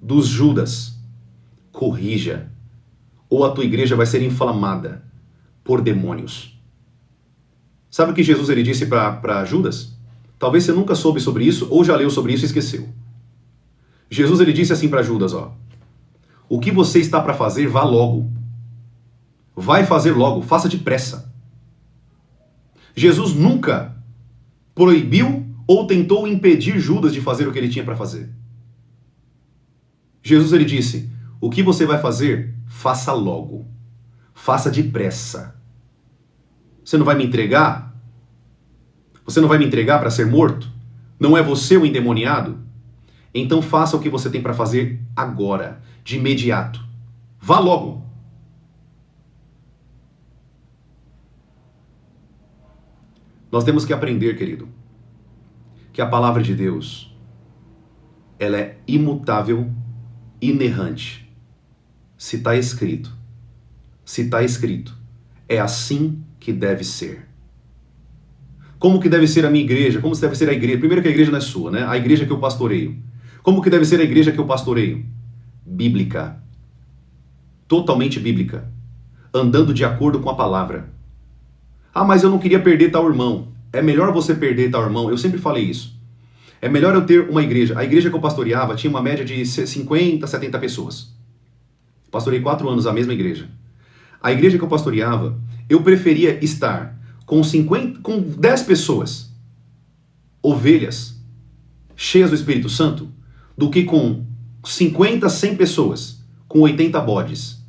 [SPEAKER 1] dos Judas. Corrija. Ou a tua igreja vai ser inflamada por demônios. Sabe o que Jesus ele disse para Judas? Talvez você nunca soube sobre isso, ou já leu sobre isso e esqueceu. Jesus ele disse assim para Judas, o que você está para fazer, vá logo. Vai fazer logo, faça depressa. Jesus nunca proibiu ou tentou impedir Judas de fazer o que ele tinha para fazer. Jesus ele disse, o que você vai fazer, faça logo. Faça depressa. Você não vai me entregar? Você não vai me entregar para ser morto? Não é você o endemoniado? Então faça o que você tem para fazer agora, de imediato. Vá logo. Nós temos que aprender, querido, que a palavra de Deus, ela é imutável, inerrante. Se está escrito, é assim que deve ser. Como que deve ser a minha igreja? Como deve ser a igreja? Primeiro que a igreja não é sua, né? A igreja que eu pastoreio. Como que deve ser a igreja que eu pastoreio? Bíblica. Totalmente bíblica. Andando de acordo com a palavra. Ah, mas eu não queria perder tal irmão. É melhor você perder tal irmão. Eu sempre falei isso. É melhor eu ter uma igreja. A igreja que eu pastoreava tinha uma média de 50, 70 pessoas. Pastorei 4 anos a mesma igreja. A igreja que eu pastoreava, eu preferia estar com 10 pessoas, ovelhas, cheias do Espírito Santo, do que com 50, 100 pessoas, com 80 bodes.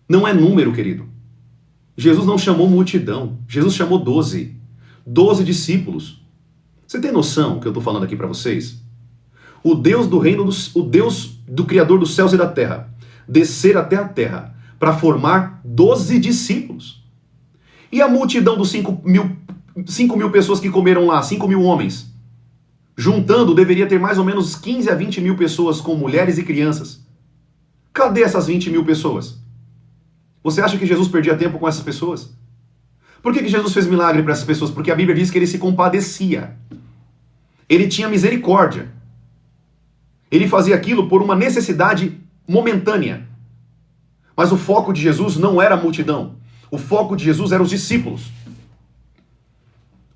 [SPEAKER 1] Não é número, querido. Jesus não chamou multidão. Jesus chamou 12. 12 discípulos. Você tem noção que eu estou falando aqui para vocês? O Deus do reino, o Deus do Criador dos céus e da terra, descer até a terra para formar 12 discípulos. E a multidão dos 5 mil pessoas que comeram lá, 5 mil homens, juntando, deveria ter mais ou menos 15 a 20 mil pessoas com mulheres e crianças. Cadê essas 20 mil pessoas? Você acha que Jesus perdia tempo com essas pessoas? Por que Jesus fez milagre para essas pessoas? Porque a Bíblia diz que ele se compadecia. Ele tinha misericórdia. Ele fazia aquilo por uma necessidade momentânea. Mas o foco de Jesus não era a multidão. O foco de Jesus eram os discípulos.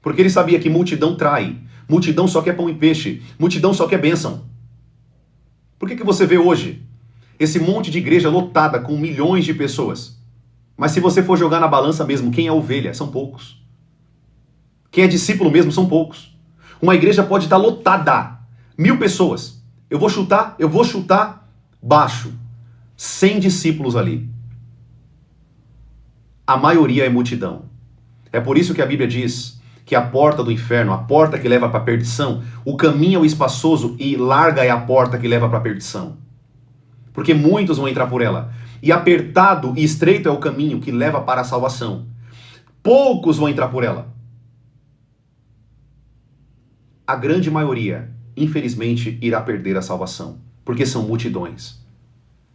[SPEAKER 1] Porque ele sabia que multidão trai. Multidão só quer pão e peixe. Multidão só quer bênção. Por que você vê hoje esse monte de igreja lotada com milhões de pessoas? Mas se você for jogar na balança mesmo, quem é ovelha? São poucos. Quem é discípulo mesmo? São poucos. Uma igreja pode estar lotada. 1000 pessoas. Eu vou chutar baixo. 100 discípulos ali. A maioria é multidão. É por isso que a Bíblia diz que a porta do inferno, a porta que leva para a perdição, o caminho é o espaçoso e larga é a porta que leva para a perdição. Porque muitos vão entrar por ela. E apertado e estreito é o caminho que leva para a salvação. Poucos vão entrar por ela. A grande maioria, infelizmente, irá perder a salvação. Porque são multidões.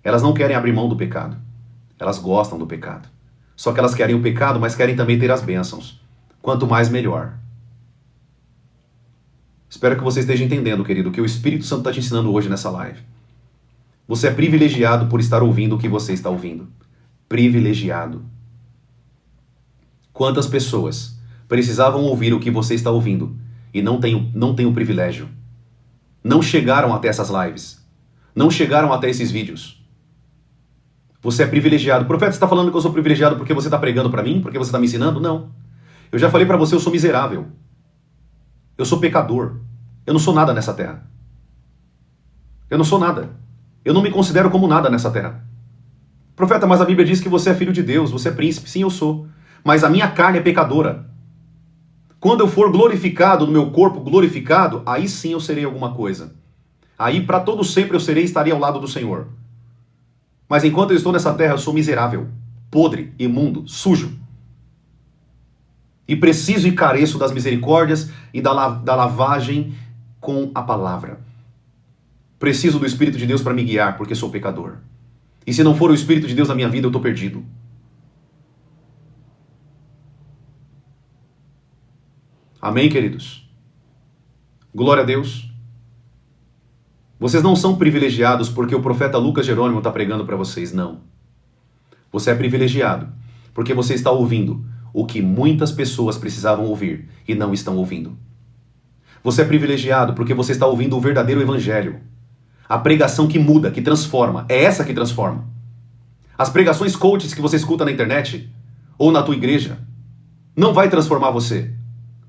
[SPEAKER 1] Elas não querem abrir mão do pecado. Elas gostam do pecado. Só que elas querem o pecado, mas querem também ter as bênçãos. Quanto mais, melhor. Espero que você esteja entendendo, querido, o que o Espírito Santo está te ensinando hoje nessa live. Você é privilegiado por estar ouvindo o que você está ouvindo. Privilegiado. Quantas pessoas precisavam ouvir o que você está ouvindo e não têm o privilégio? Não chegaram até essas lives. Não chegaram até esses vídeos. Você é privilegiado. Profeta, você está falando que eu sou privilegiado porque você está pregando para mim? Porque você está me ensinando? Não. Eu já falei para você, eu sou miserável. Eu sou pecador. Eu não sou nada nessa terra. Eu não sou nada. Eu não me considero como nada nessa terra. Profeta, mas a Bíblia diz que você é filho de Deus, você é príncipe. Sim, eu sou. Mas a minha carne é pecadora. Quando eu for glorificado, no meu corpo glorificado, aí sim eu serei alguma coisa. Aí para todo sempre eu estarei ao lado do Senhor. Mas enquanto eu estou nessa terra, eu sou miserável, podre, imundo, sujo. E preciso e careço das misericórdias e da lavagem com a palavra. Preciso do Espírito de Deus para me guiar, porque sou pecador. E se não for o Espírito de Deus na minha vida, eu estou perdido. Amém, queridos? Glória a Deus. Vocês não são privilegiados porque o profeta Lucas Jerônimo está pregando para vocês, não. Você é privilegiado porque você está ouvindo o que muitas pessoas precisavam ouvir e não estão ouvindo. Você é privilegiado porque você está ouvindo o verdadeiro evangelho. A pregação que muda, que transforma. É essa que transforma. As pregações coaches que você escuta na internet ou na tua igreja não vai transformar você.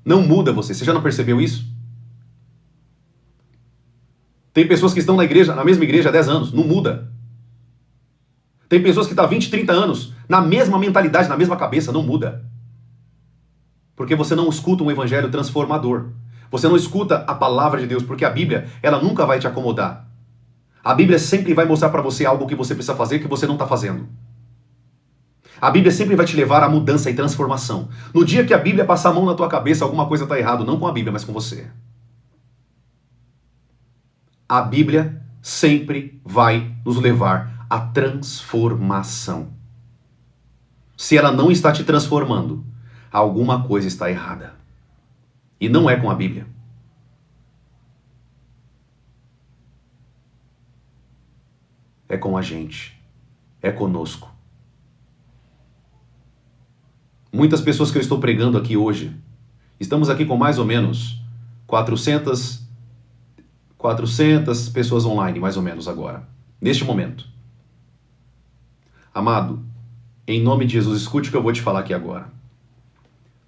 [SPEAKER 1] Não muda você. Você já não percebeu isso? Tem pessoas que estão na mesma igreja há 10 anos. Não muda. Tem pessoas que estão há 20, 30 anos na mesma mentalidade, na mesma cabeça. Não muda. Porque você não escuta um evangelho transformador. Você não escuta a palavra de Deus, porque a Bíblia, ela nunca vai te acomodar. A Bíblia sempre vai mostrar para você algo que você precisa fazer que você não está fazendo. A Bíblia sempre vai te levar à mudança e transformação. No dia que a Bíblia passar a mão na tua cabeça, alguma coisa está errado, não com a Bíblia, mas com você. A Bíblia sempre vai nos levar à transformação. Se ela não está te transformando, alguma coisa está errada. E não é com a Bíblia. É com a gente. É conosco. Muitas pessoas que eu estou pregando aqui hoje, estamos aqui com mais ou menos 400 pessoas online, mais ou menos agora, neste momento. Amado, em nome de Jesus, escute o que eu vou te falar aqui agora.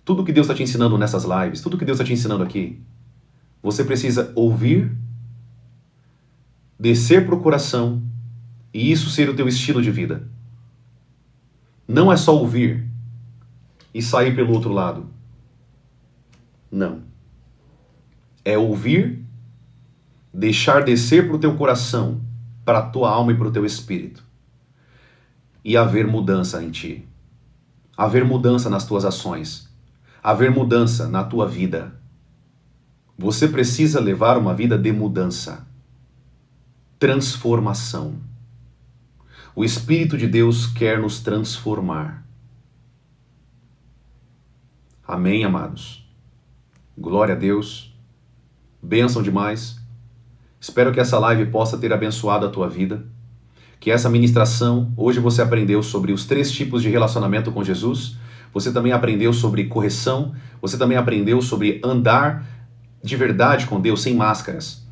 [SPEAKER 1] Tudo que Deus está te ensinando nessas lives, tudo que Deus está te ensinando aqui, você precisa ouvir, descer para o coração, e isso ser o teu estilo de vida. Não é só ouvir e sair pelo outro lado. Não. É ouvir, deixar descer para o teu coração, para a tua alma e para o teu espírito. E haver mudança em ti. Haver mudança nas tuas ações. Haver mudança na tua vida. Você precisa levar uma vida de mudança. Transformação. O Espírito de Deus quer nos transformar. Amém, amados? Glória a Deus. Bênção demais. Espero que essa live possa ter abençoado a tua vida. Que essa ministração, hoje você aprendeu sobre os 3 tipos de relacionamento com Jesus. Você também aprendeu sobre correção. Você também aprendeu sobre andar de verdade com Deus, sem máscaras.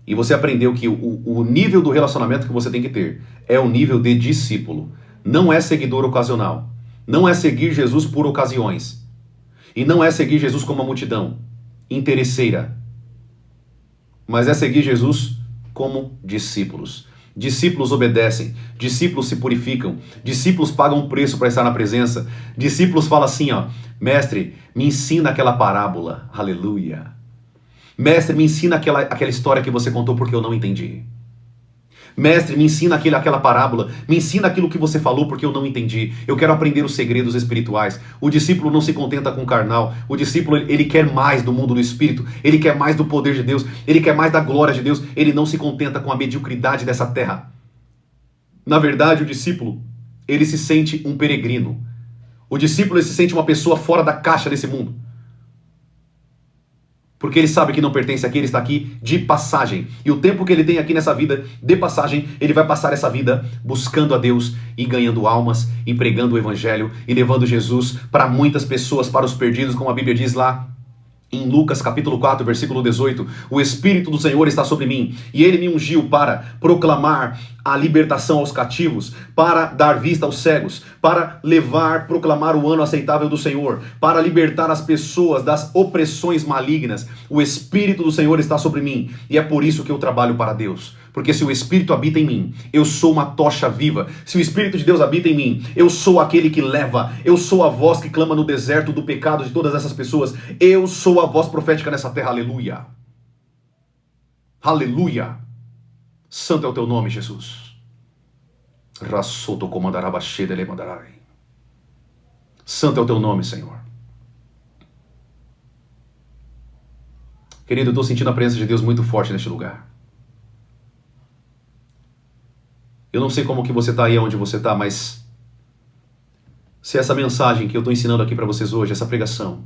[SPEAKER 1] E você aprendeu que o nível do relacionamento que você tem que ter é o nível de discípulo. Não é seguidor ocasional. Não é seguir Jesus por ocasiões. E não é seguir Jesus como uma multidão interesseira. Mas é seguir Jesus como discípulos. Discípulos obedecem, discípulos se purificam, discípulos pagam um preço para estar na presença. Discípulos falam assim, ó, mestre, me ensina aquela parábola, aleluia. Mestre, me ensina aquela história que você contou porque eu não entendi. Mestre, me ensina aquela parábola, me ensina aquilo que você falou porque eu não entendi. Eu quero aprender os segredos espirituais. O discípulo não se contenta com o carnal. O discípulo, ele quer mais do mundo do espírito. Ele quer mais do poder de Deus. Ele quer mais da glória de Deus. Ele não se contenta com a mediocridade dessa terra. Na verdade, o discípulo, ele se sente um peregrino. O discípulo, ele se sente uma pessoa fora da caixa desse mundo. Porque ele sabe que não pertence aqui, ele está aqui de passagem. E o tempo que ele tem aqui nessa vida de passagem, ele vai passar essa vida buscando a Deus e ganhando almas, e pregando o Evangelho e levando Jesus para muitas pessoas, para os perdidos, como a Bíblia diz lá em Lucas capítulo 4, versículo 18. O Espírito do Senhor está sobre mim, e Ele me ungiu para proclamar a libertação aos cativos, para dar vista aos cegos, para proclamar o ano aceitável do Senhor, para libertar as pessoas das opressões malignas. O Espírito do Senhor está sobre mim, e é por isso que eu trabalho para Deus. Porque se o Espírito habita em mim, eu sou uma tocha viva. Se o Espírito de Deus habita em mim, eu sou aquele que leva. Eu sou a voz que clama no deserto do pecado de todas essas pessoas. Eu sou a voz profética nessa terra. Aleluia. Aleluia. Santo é o teu nome, Jesus. Santo é o teu nome, Senhor. Querido, eu estou sentindo a presença de Deus muito forte neste lugar. Eu não sei como que você está aí onde você está, mas se essa mensagem que eu estou ensinando aqui para vocês hoje, essa pregação,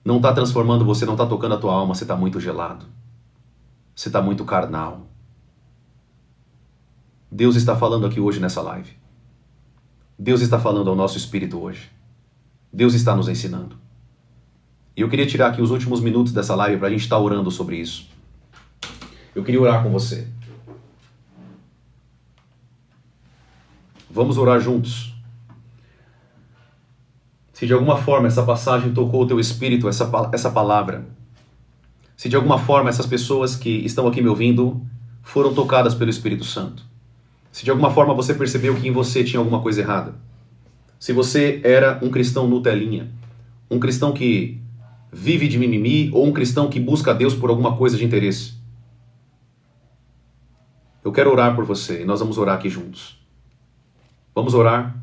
[SPEAKER 1] não está transformando você, não está tocando a tua alma, você está muito gelado. Você está muito carnal. Deus está falando aqui hoje nessa live. Deus está falando ao nosso espírito hoje. Deus está nos ensinando. E eu queria tirar aqui os últimos minutos dessa live para a gente estar orando sobre isso. Eu queria orar com você. Vamos orar juntos. Se de alguma forma essa passagem tocou o teu espírito, essa palavra, se de alguma forma essas pessoas que estão aqui me ouvindo foram tocadas pelo Espírito Santo, se de alguma forma você percebeu que em você tinha alguma coisa errada, se você era um cristão Nutelinha, um cristão que vive de mimimi ou um cristão que busca a Deus por alguma coisa de interesse, eu quero orar por você e nós vamos orar aqui juntos. Vamos orar?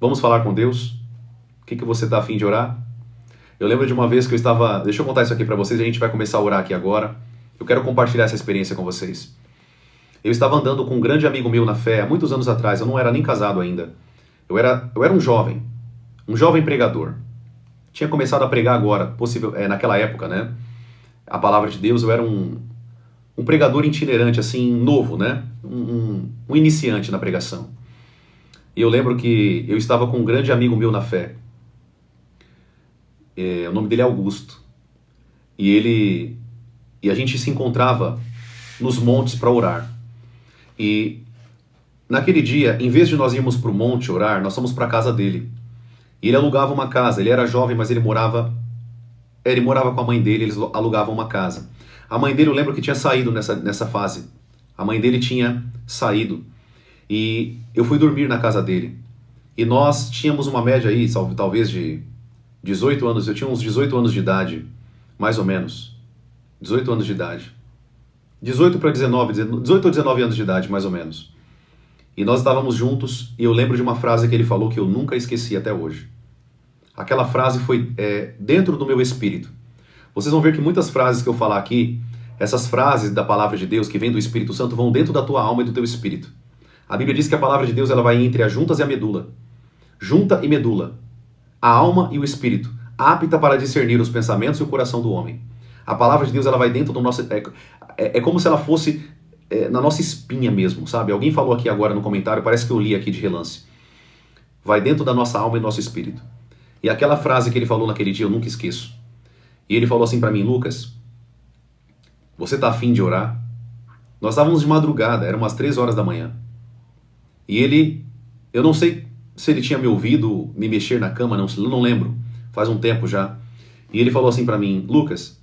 [SPEAKER 1] Vamos falar com Deus? O que você está a fim de orar? Eu lembro de uma vez que eu estava... Deixa eu contar isso aqui para vocês e a gente vai começar a orar aqui agora. Eu quero compartilhar essa experiência com vocês. Eu estava andando com um grande amigo meu na fé, há muitos anos atrás, eu não era nem casado ainda. Eu era um jovem pregador. Tinha começado a pregar agora, naquela época, né? A palavra de Deus, eu era um pregador itinerante, assim, novo, né? Um iniciante na pregação. E eu lembro que eu estava com um grande amigo meu na fé. O nome dele é Augusto. E a gente se encontrava nos montes para orar. E naquele dia, em vez de nós irmos para o monte orar, nós fomos para a casa dele. E ele alugava uma casa. Ele era jovem, mas ele morava com a mãe dele, eles alugavam uma casa. A mãe dele, eu lembro que tinha saído nessa fase. A mãe dele tinha saído. E eu fui dormir na casa dele. E nós tínhamos uma média aí, talvez de 18 anos. Eu tinha uns 18 anos de idade, mais ou menos. 18 anos de idade. 18 para 19, 18 ou 19 anos de idade, mais ou menos. E nós estávamos juntos e eu lembro de uma frase que ele falou que eu nunca esqueci até hoje. Aquela frase foi dentro do meu espírito. Vocês vão ver que muitas frases que eu falar aqui, essas frases da palavra de Deus que vem do Espírito Santo vão dentro da tua alma e do teu espírito. A Bíblia diz que a palavra de Deus ela vai entre as juntas e a medula. Junta e medula. A alma e o espírito. Apta para discernir os pensamentos e o coração do homem. A palavra de Deus ela vai dentro do nosso... É como se ela fosse na nossa espinha mesmo, sabe? Alguém falou aqui agora no comentário, parece que eu li aqui de relance. Vai dentro da nossa alma e do nosso espírito. E aquela frase que ele falou naquele dia eu nunca esqueço. E ele falou assim para mim: Lucas, você tá afim de orar? Nós estávamos de madrugada, eram umas 3 horas da manhã. E eu não sei se ele tinha me ouvido me mexer na cama, não lembro, faz um tempo já. E ele falou assim para mim: Lucas,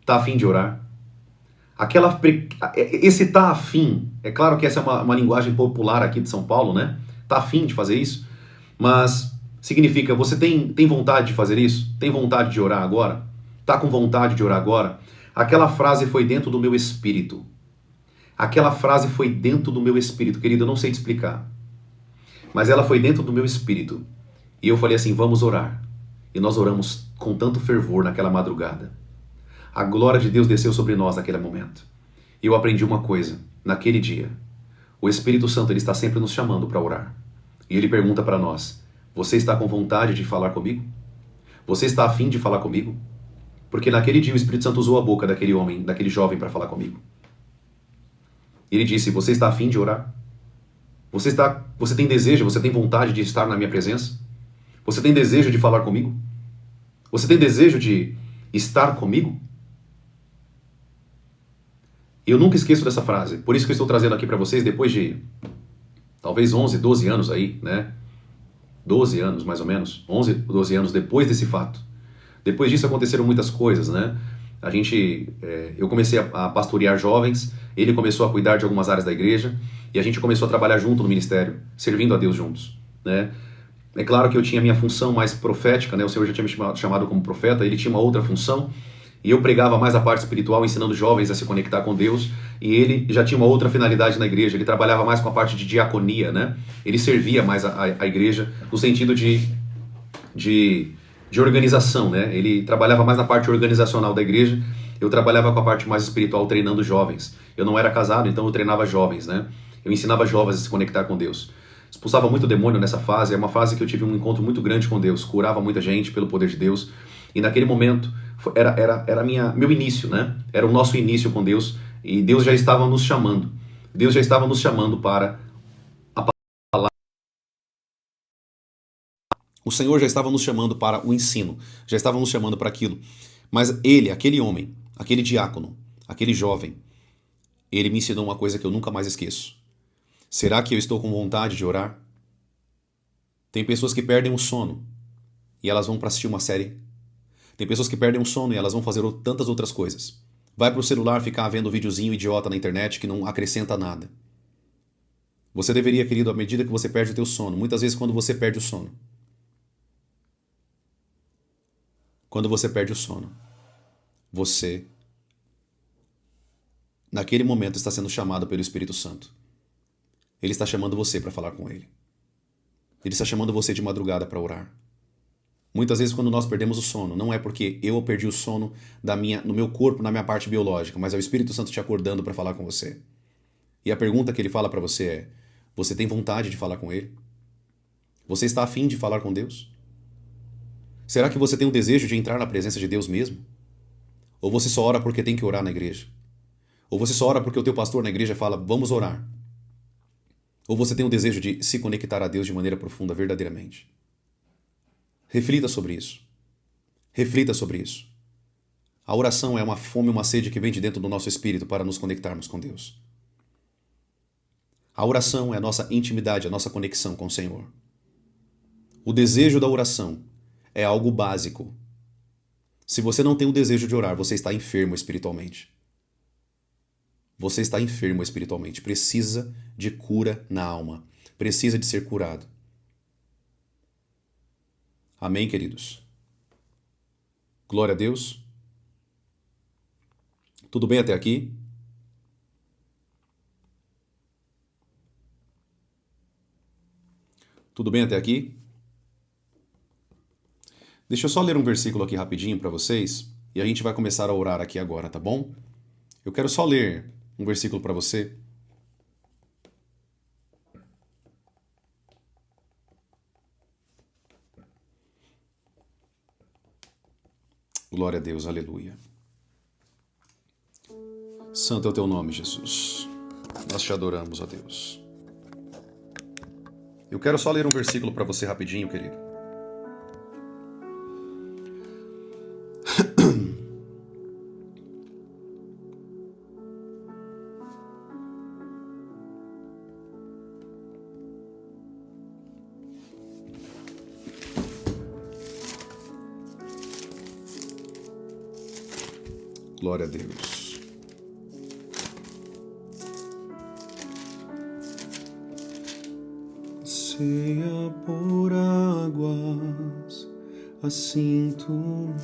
[SPEAKER 1] tá afim de orar? Esse tá afim, é claro que essa é uma linguagem popular aqui de São Paulo, né? Tá afim de fazer isso? Mas significa, você tem vontade de fazer isso? Tem vontade de orar agora? Tá com vontade de orar agora? Aquela frase foi dentro do meu espírito. Aquela frase foi dentro do meu espírito, querido, eu não sei te explicar. Mas ela foi dentro do meu espírito. E eu falei assim: vamos orar. E nós oramos com tanto fervor naquela madrugada. A glória de Deus desceu sobre nós naquele momento. E eu aprendi uma coisa, naquele dia. O Espírito Santo ele está sempre nos chamando para orar. E ele pergunta para nós: você está com vontade de falar comigo? Você está afim de falar comigo? Porque naquele dia o Espírito Santo usou a boca daquele homem, daquele jovem para falar comigo. Ele disse: você está afim de orar? Você tem desejo, você tem vontade de estar na minha presença? Você tem desejo de falar comigo? Você tem desejo de estar comigo? Eu nunca esqueço dessa frase, por isso que eu estou trazendo aqui para vocês depois de talvez 11, 12 anos aí, né? 12 anos mais ou menos, 11, 12 anos depois desse fato. Depois disso aconteceram muitas coisas, né? Eu comecei a pastorear jovens, ele começou a cuidar de algumas áreas da igreja, e a gente começou a trabalhar junto no ministério, servindo a Deus juntos, né? É claro que eu tinha a minha função mais profética, né? O Senhor já tinha me chamado como profeta, ele tinha uma outra função, e eu pregava mais a parte espiritual, ensinando jovens a se conectar com Deus, e ele já tinha uma outra finalidade na igreja, ele trabalhava mais com a parte de diaconia, né? Ele servia mais a igreja no sentido de organização, né? Ele trabalhava mais na parte organizacional da igreja, eu trabalhava com a parte mais espiritual, treinando jovens. Eu não era casado, então eu treinava jovens, né? Eu ensinava jovens a se conectar com Deus. Expulsava muito demônio nessa fase, é uma fase que eu tive um encontro muito grande com Deus, curava muita gente pelo poder de Deus, e naquele momento era meu início, né? Era o nosso início com Deus, e Deus já estava nos chamando. Deus já estava nos chamando para a palavra. O Senhor já estava nos chamando para o ensino, já estava nos chamando para aquilo. Mas ele, aquele homem, aquele diácono, aquele jovem, ele me ensinou uma coisa que eu nunca mais esqueço. Será que eu estou com vontade de orar? Tem pessoas que perdem o sono e elas vão para assistir uma série. Tem pessoas que perdem o sono e elas vão fazer tantas outras coisas. Vai pro celular ficar vendo videozinho idiota na internet que não acrescenta nada. Você deveria, querido, à medida que você perde o teu sono, muitas vezes quando você perde o sono, você, naquele momento, está sendo chamado pelo Espírito Santo. Ele está chamando você para falar com ele. Ele está chamando você de madrugada para orar. Muitas vezes quando nós perdemos o sono, não é porque eu perdi o sono no meu corpo, na minha parte biológica, mas é o Espírito Santo te acordando para falar com você. E a pergunta que ele fala para você é: você tem vontade de falar com ele? Você está afim de falar com Deus? Será que você tem o desejo de entrar na presença de Deus mesmo? Ou você só ora porque tem que orar na igreja? Ou você só ora porque o teu pastor na igreja fala, vamos orar? Ou você tem o desejo de se conectar a Deus de maneira profunda, verdadeiramente? Reflita sobre isso. Reflita sobre isso. A oração é uma fome, uma sede que vem de dentro do nosso espírito para nos conectarmos com Deus. A oração é a nossa intimidade, a nossa conexão com o Senhor. O desejo da oração é algo básico. Se você não tem o desejo de orar, você está enfermo espiritualmente. Você está enfermo espiritualmente. Precisa de cura na alma. Precisa de ser curado. Amém, queridos? Glória a Deus. Tudo bem até aqui? Tudo bem até aqui? Deixa eu só ler um versículo aqui rapidinho para vocês e a gente vai começar a orar aqui agora, tá bom? Eu quero só ler um versículo para você. Glória a Deus, aleluia. Santo é o teu nome, Jesus. Nós te adoramos, ó Deus. Eu quero só ler um versículo para você rapidinho, querido. Glória a Deus. Ceia por águas, assim tu.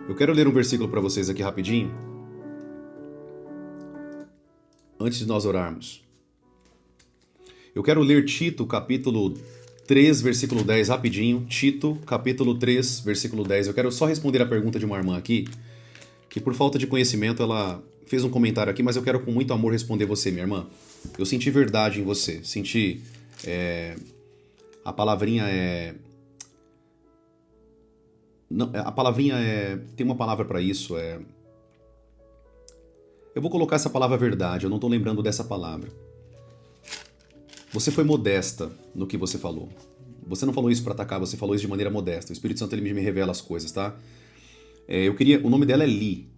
[SPEAKER 1] Eu quero ler um versículo para vocês aqui rapidinho, antes de nós orarmos. Eu quero ler Tito, capítulo 3, versículo 10, rapidinho. Tito, capítulo 3, versículo 10. Eu quero só responder a pergunta de uma irmã aqui, que por falta de conhecimento ela fez um comentário aqui, mas eu quero com muito amor responder você, minha irmã. Eu senti verdade em você. Senti... a palavrinha é... Não, a palavrinha é... Tem uma palavra para isso, Eu vou colocar essa palavra verdade, eu não estou lembrando dessa palavra. Você foi modesta no que você falou. Você não falou isso para atacar, você falou isso de maneira modesta. O Espírito Santo ele me revela as coisas, tá? O nome dela é Li.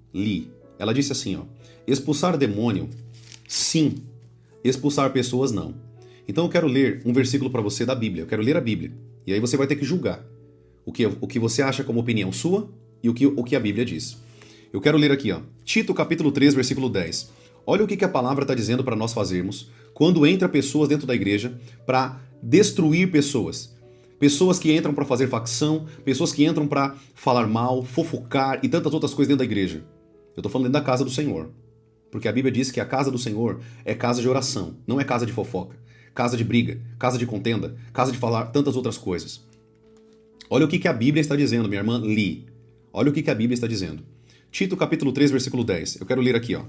[SPEAKER 1] Ela disse assim, ó: expulsar demônio, sim. Expulsar pessoas, não. Então eu quero ler um versículo para você da Bíblia. Eu quero ler a Bíblia. E aí você vai ter que julgar o que você acha como opinião sua e o que a Bíblia diz. Eu quero ler aqui, ó, Tito capítulo 3, versículo 10. Olha o que a palavra está dizendo para nós fazermos quando entra pessoas dentro da igreja para destruir pessoas. Pessoas que entram para fazer facção, pessoas que entram para falar mal, fofocar e tantas outras coisas dentro da igreja. Eu estou falando dentro da casa do Senhor. Porque a Bíblia diz que a casa do Senhor é casa de oração, não é casa de fofoca, casa de briga, casa de contenda, casa de falar tantas outras coisas. Olha o que a Bíblia está dizendo, minha irmã Li. Olha o que a Bíblia está dizendo. Tito capítulo 3, versículo 10. Eu quero ler aqui, ó.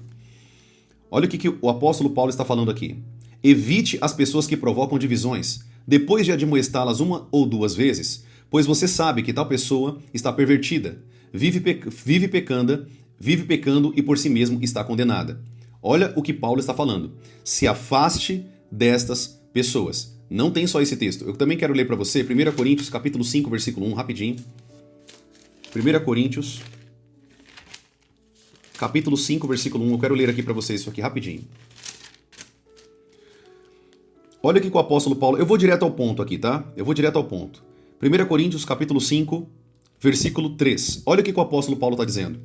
[SPEAKER 1] Olha o que o apóstolo Paulo está falando aqui. Evite as pessoas que provocam divisões, depois de admoestá-las uma ou duas vezes, pois você sabe que tal pessoa está pervertida, vive pecando e por si mesmo está condenada. Olha o que Paulo está falando. Se afaste destas pessoas. Não tem só esse texto. Eu também quero ler para você 1 Coríntios capítulo 5, versículo 1, rapidinho. 1 Coríntios capítulo 5, versículo 1. Eu quero ler aqui para vocês isso aqui rapidinho. Olha aqui com o apóstolo Paulo. Eu vou direto ao ponto aqui, tá? Eu vou direto ao ponto. 1 Coríntios capítulo 5, versículo 3. Olha o que o apóstolo Paulo está dizendo.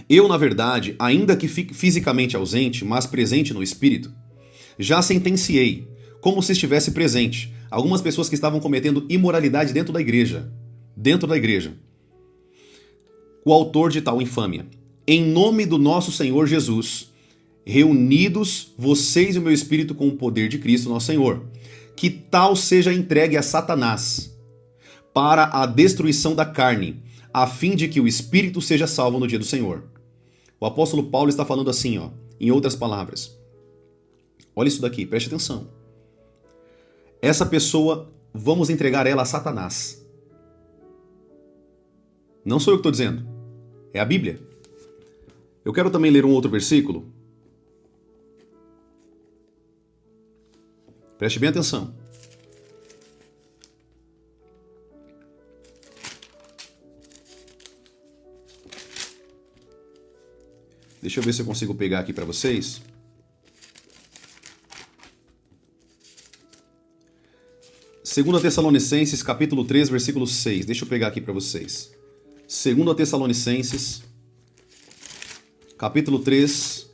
[SPEAKER 1] Eu, na verdade, ainda que fisicamente ausente, mas presente no espírito, já sentenciei, como se estivesse presente, algumas pessoas que estavam cometendo imoralidade dentro da igreja. Dentro da igreja. O autor de tal infâmia. Em nome do nosso Senhor Jesus, reunidos vocês e o meu espírito com o poder de Cristo, nosso Senhor, que tal seja entregue a Satanás para a destruição da carne, a fim de que o espírito seja salvo no dia do Senhor. O apóstolo Paulo está falando assim, ó, em outras palavras. Olha isso daqui, preste atenção. Essa pessoa, vamos entregar ela a Satanás. Não sou eu que estou dizendo, é a Bíblia. Eu quero também ler um outro versículo. Preste bem atenção. Deixa eu ver se eu consigo pegar aqui para vocês. Segunda Tessalonicenses, capítulo 3, versículo 6. Deixa eu pegar aqui para vocês. Segunda Tessalonicenses, capítulo 3,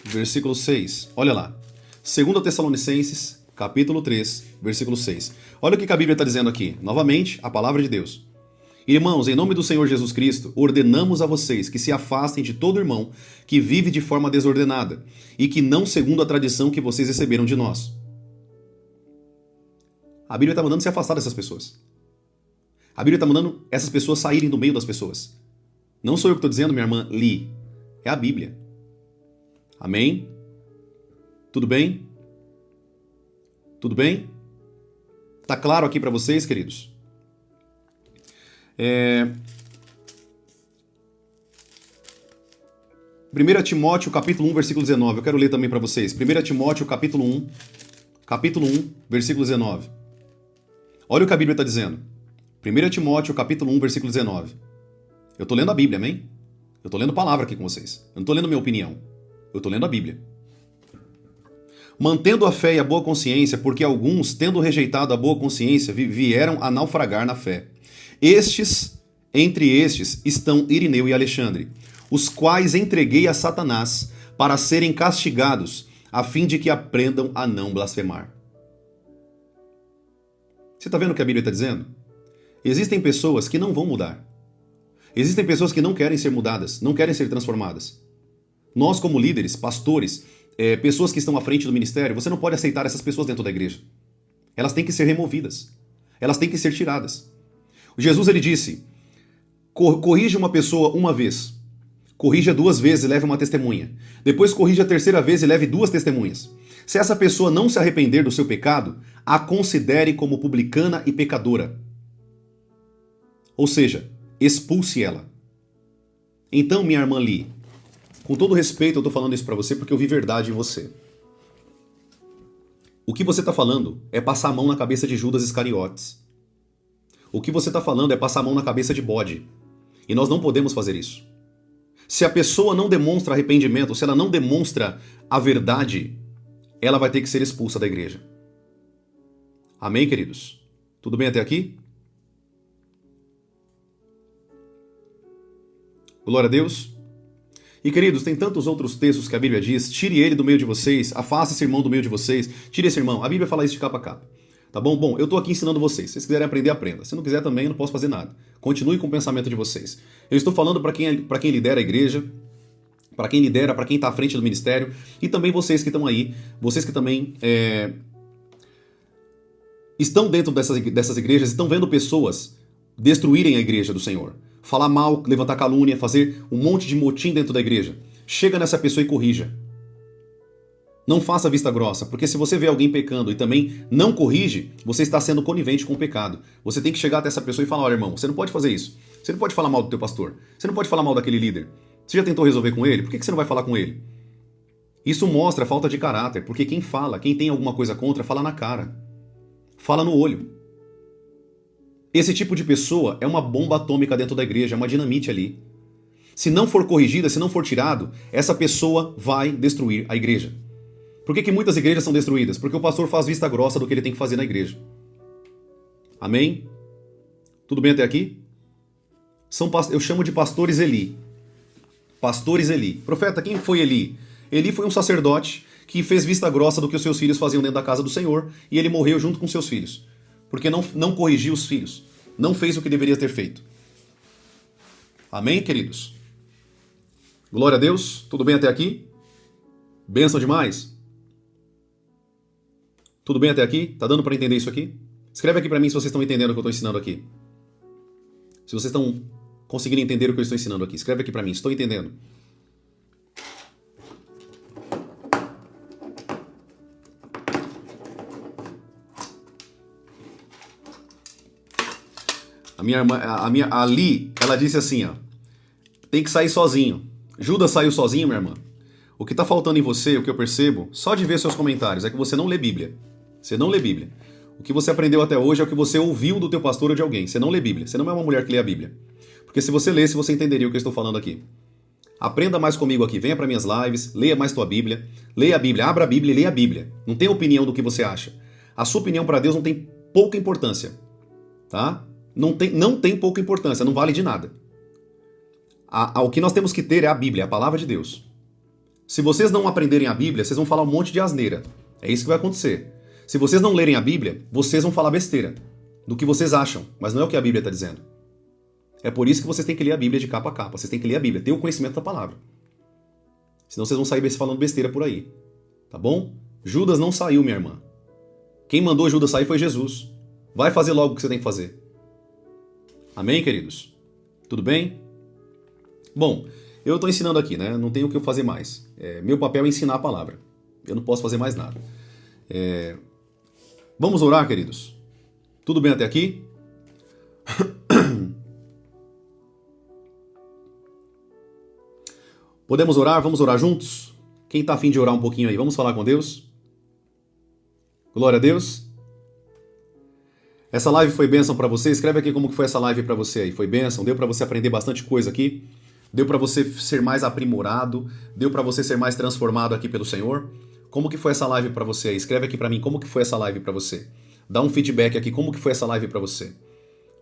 [SPEAKER 1] versículo 6. Olha lá. Segunda Tessalonicenses, capítulo 3, versículo 6. Olha o que a Bíblia está dizendo aqui. Novamente, a palavra de Deus. Irmãos, em nome do Senhor Jesus Cristo, ordenamos a vocês que se afastem de todo irmão que vive de forma desordenada e que não segundo a tradição que vocês receberam de nós. A Bíblia está mandando se afastar dessas pessoas. A Bíblia está mandando essas pessoas saírem do meio das pessoas. Não sou eu que estou dizendo, minha irmã Li. É a Bíblia. Amém? Tudo bem? Tudo bem? Tá claro aqui para vocês, queridos? 1 Timóteo capítulo 1, versículo 19. Eu quero ler também para vocês. 1 Timóteo capítulo 1, versículo 19. Olha o que a Bíblia está dizendo. 1 Timóteo capítulo 1, versículo 19. Eu estou lendo a Bíblia, amém? Eu estou lendo palavra aqui com vocês. Eu não estou lendo minha opinião. Eu estou lendo a Bíblia. Mantendo a fé e a boa consciência, porque alguns, tendo rejeitado a boa consciência, vieram a naufragar na fé. Entre estes, estão Irineu e Alexandre, os quais entreguei a Satanás para serem castigados, a fim de que aprendam a não blasfemar. Você está vendo o que a Bíblia está dizendo? Existem pessoas que não vão mudar. Existem pessoas que não querem ser mudadas, não querem ser transformadas. Nós, como líderes, pastores, pessoas que estão à frente do ministério, você não pode aceitar essas pessoas dentro da igreja. Elas têm que ser removidas. Elas têm que ser tiradas. Jesus, ele disse, corrija uma pessoa uma vez, corrija duas vezes e leve uma testemunha. Depois corrija a terceira vez e leve duas testemunhas. Se essa pessoa não se arrepender do seu pecado, a considere como publicana e pecadora. Ou seja, expulse ela. Então, minha irmã Li, com todo respeito, eu estou falando isso para você porque eu vi verdade em você. O que você está falando é passar a mão na cabeça de Judas Iscariotes. O que você está falando é passar a mão na cabeça de bode. E nós não podemos fazer isso. Se a pessoa não demonstra arrependimento, se ela não demonstra a verdade, ela vai ter que ser expulsa da igreja. Amém, queridos? Tudo bem até aqui? Glória a Deus. E queridos, tem tantos outros textos que a Bíblia diz, tire ele do meio de vocês, afaste esse irmão do meio de vocês, tire esse irmão. A Bíblia fala isso de capa a capa. Tá bom? Bom, eu tô aqui ensinando vocês. Se vocês quiserem aprender, aprenda. Se não quiser também, eu não posso fazer nada. Continue com o pensamento de vocês. Eu estou falando para quem lidera a igreja, para quem lidera, para quem está à frente do ministério, e também vocês que estão aí, vocês que também estão dentro dessas igrejas, estão vendo pessoas destruírem a igreja do Senhor. Falar mal, levantar calúnia, fazer um monte de motim dentro da igreja. Chega nessa pessoa e corrija. Não faça vista grossa, porque se você vê alguém pecando e também não corrige, você está sendo conivente com o pecado. Você tem que chegar até essa pessoa e falar, olha irmão, você não pode fazer isso. Você não pode falar mal do teu pastor. Você não pode falar mal daquele líder. Você já tentou resolver com ele? Por que você não vai falar com ele? Isso mostra falta de caráter, porque quem fala, quem tem alguma coisa contra, fala na cara. Fala no olho. Esse tipo de pessoa é uma bomba atômica dentro da igreja, é uma dinamite ali. Se não for corrigida, se não for tirado, essa pessoa vai destruir a igreja. Por que muitas igrejas são destruídas? Porque o pastor faz vista grossa do que ele tem que fazer na igreja. Amém? Tudo bem até aqui? Eu chamo de pastores Eli. Pastores Eli. Profeta, quem foi Eli? Eli foi um sacerdote que fez vista grossa do que os seus filhos faziam dentro da casa do Senhor e ele morreu junto com seus filhos. Porque não corrigiu os filhos. Não fez o que deveria ter feito. Amém, queridos? Glória a Deus. Tudo bem até aqui? Bênção demais? Tudo bem até aqui? Tá dando para entender isso aqui? Escreve aqui para mim se vocês estão entendendo o que eu estou ensinando aqui. Se vocês estão conseguindo entender o que eu estou ensinando aqui. Escreve aqui para mim. Estou entendendo. A Ali, ela disse assim, ó, tem que sair sozinho. Judas saiu sozinho, minha irmã. O que está faltando em você, o que eu percebo, só de ver seus comentários, é que você não lê Bíblia. Você não lê Bíblia. O que você aprendeu até hoje é o que você ouviu do teu pastor ou de alguém. Você não lê Bíblia. Você não é uma mulher que lê a Bíblia. Porque se você lesse, você entenderia o que eu estou falando aqui. Aprenda mais comigo aqui. Venha para minhas lives, leia mais tua Bíblia. Leia a Bíblia, abra a Bíblia e leia a Bíblia. Não tem opinião do que você acha. A sua opinião para Deus não tem pouca importância. Tá? Não tem pouca importância, não vale de nada. O que nós temos que ter é a Bíblia, a palavra de Deus. Se vocês não aprenderem a Bíblia, vocês vão falar um monte de asneira. É isso que vai acontecer. Se vocês não lerem a Bíblia, vocês vão falar besteira do que vocês acham, mas não é o que a Bíblia está dizendo. É por isso que vocês têm que ler a Bíblia de capa a capa. Vocês têm que ler a Bíblia, ter o conhecimento da palavra. Senão vocês vão sair falando besteira por aí. Tá bom? Judas não saiu, minha irmã. Quem mandou Judas sair foi Jesus. Vai fazer logo o que você tem que fazer. Amém, queridos? Tudo bem? Bom, eu estou ensinando aqui, né? Não tenho o que eu fazer mais. Meu papel é ensinar a palavra. Eu não posso fazer mais nada. Vamos orar, queridos? Tudo bem até aqui? Podemos orar? Vamos orar juntos? Quem está a fim de orar um pouquinho aí? Vamos falar com Deus? Glória a Deus. Essa live foi bênção para você? Escreve aqui como que foi essa live para você aí. Foi bênção? Deu para você aprender bastante coisa aqui? Deu para você ser mais aprimorado? Deu para você ser mais transformado aqui pelo Senhor? Como que foi essa live para você aí? Escreve aqui para mim como que foi essa live para você. Dá um feedback aqui, como que foi essa live para você?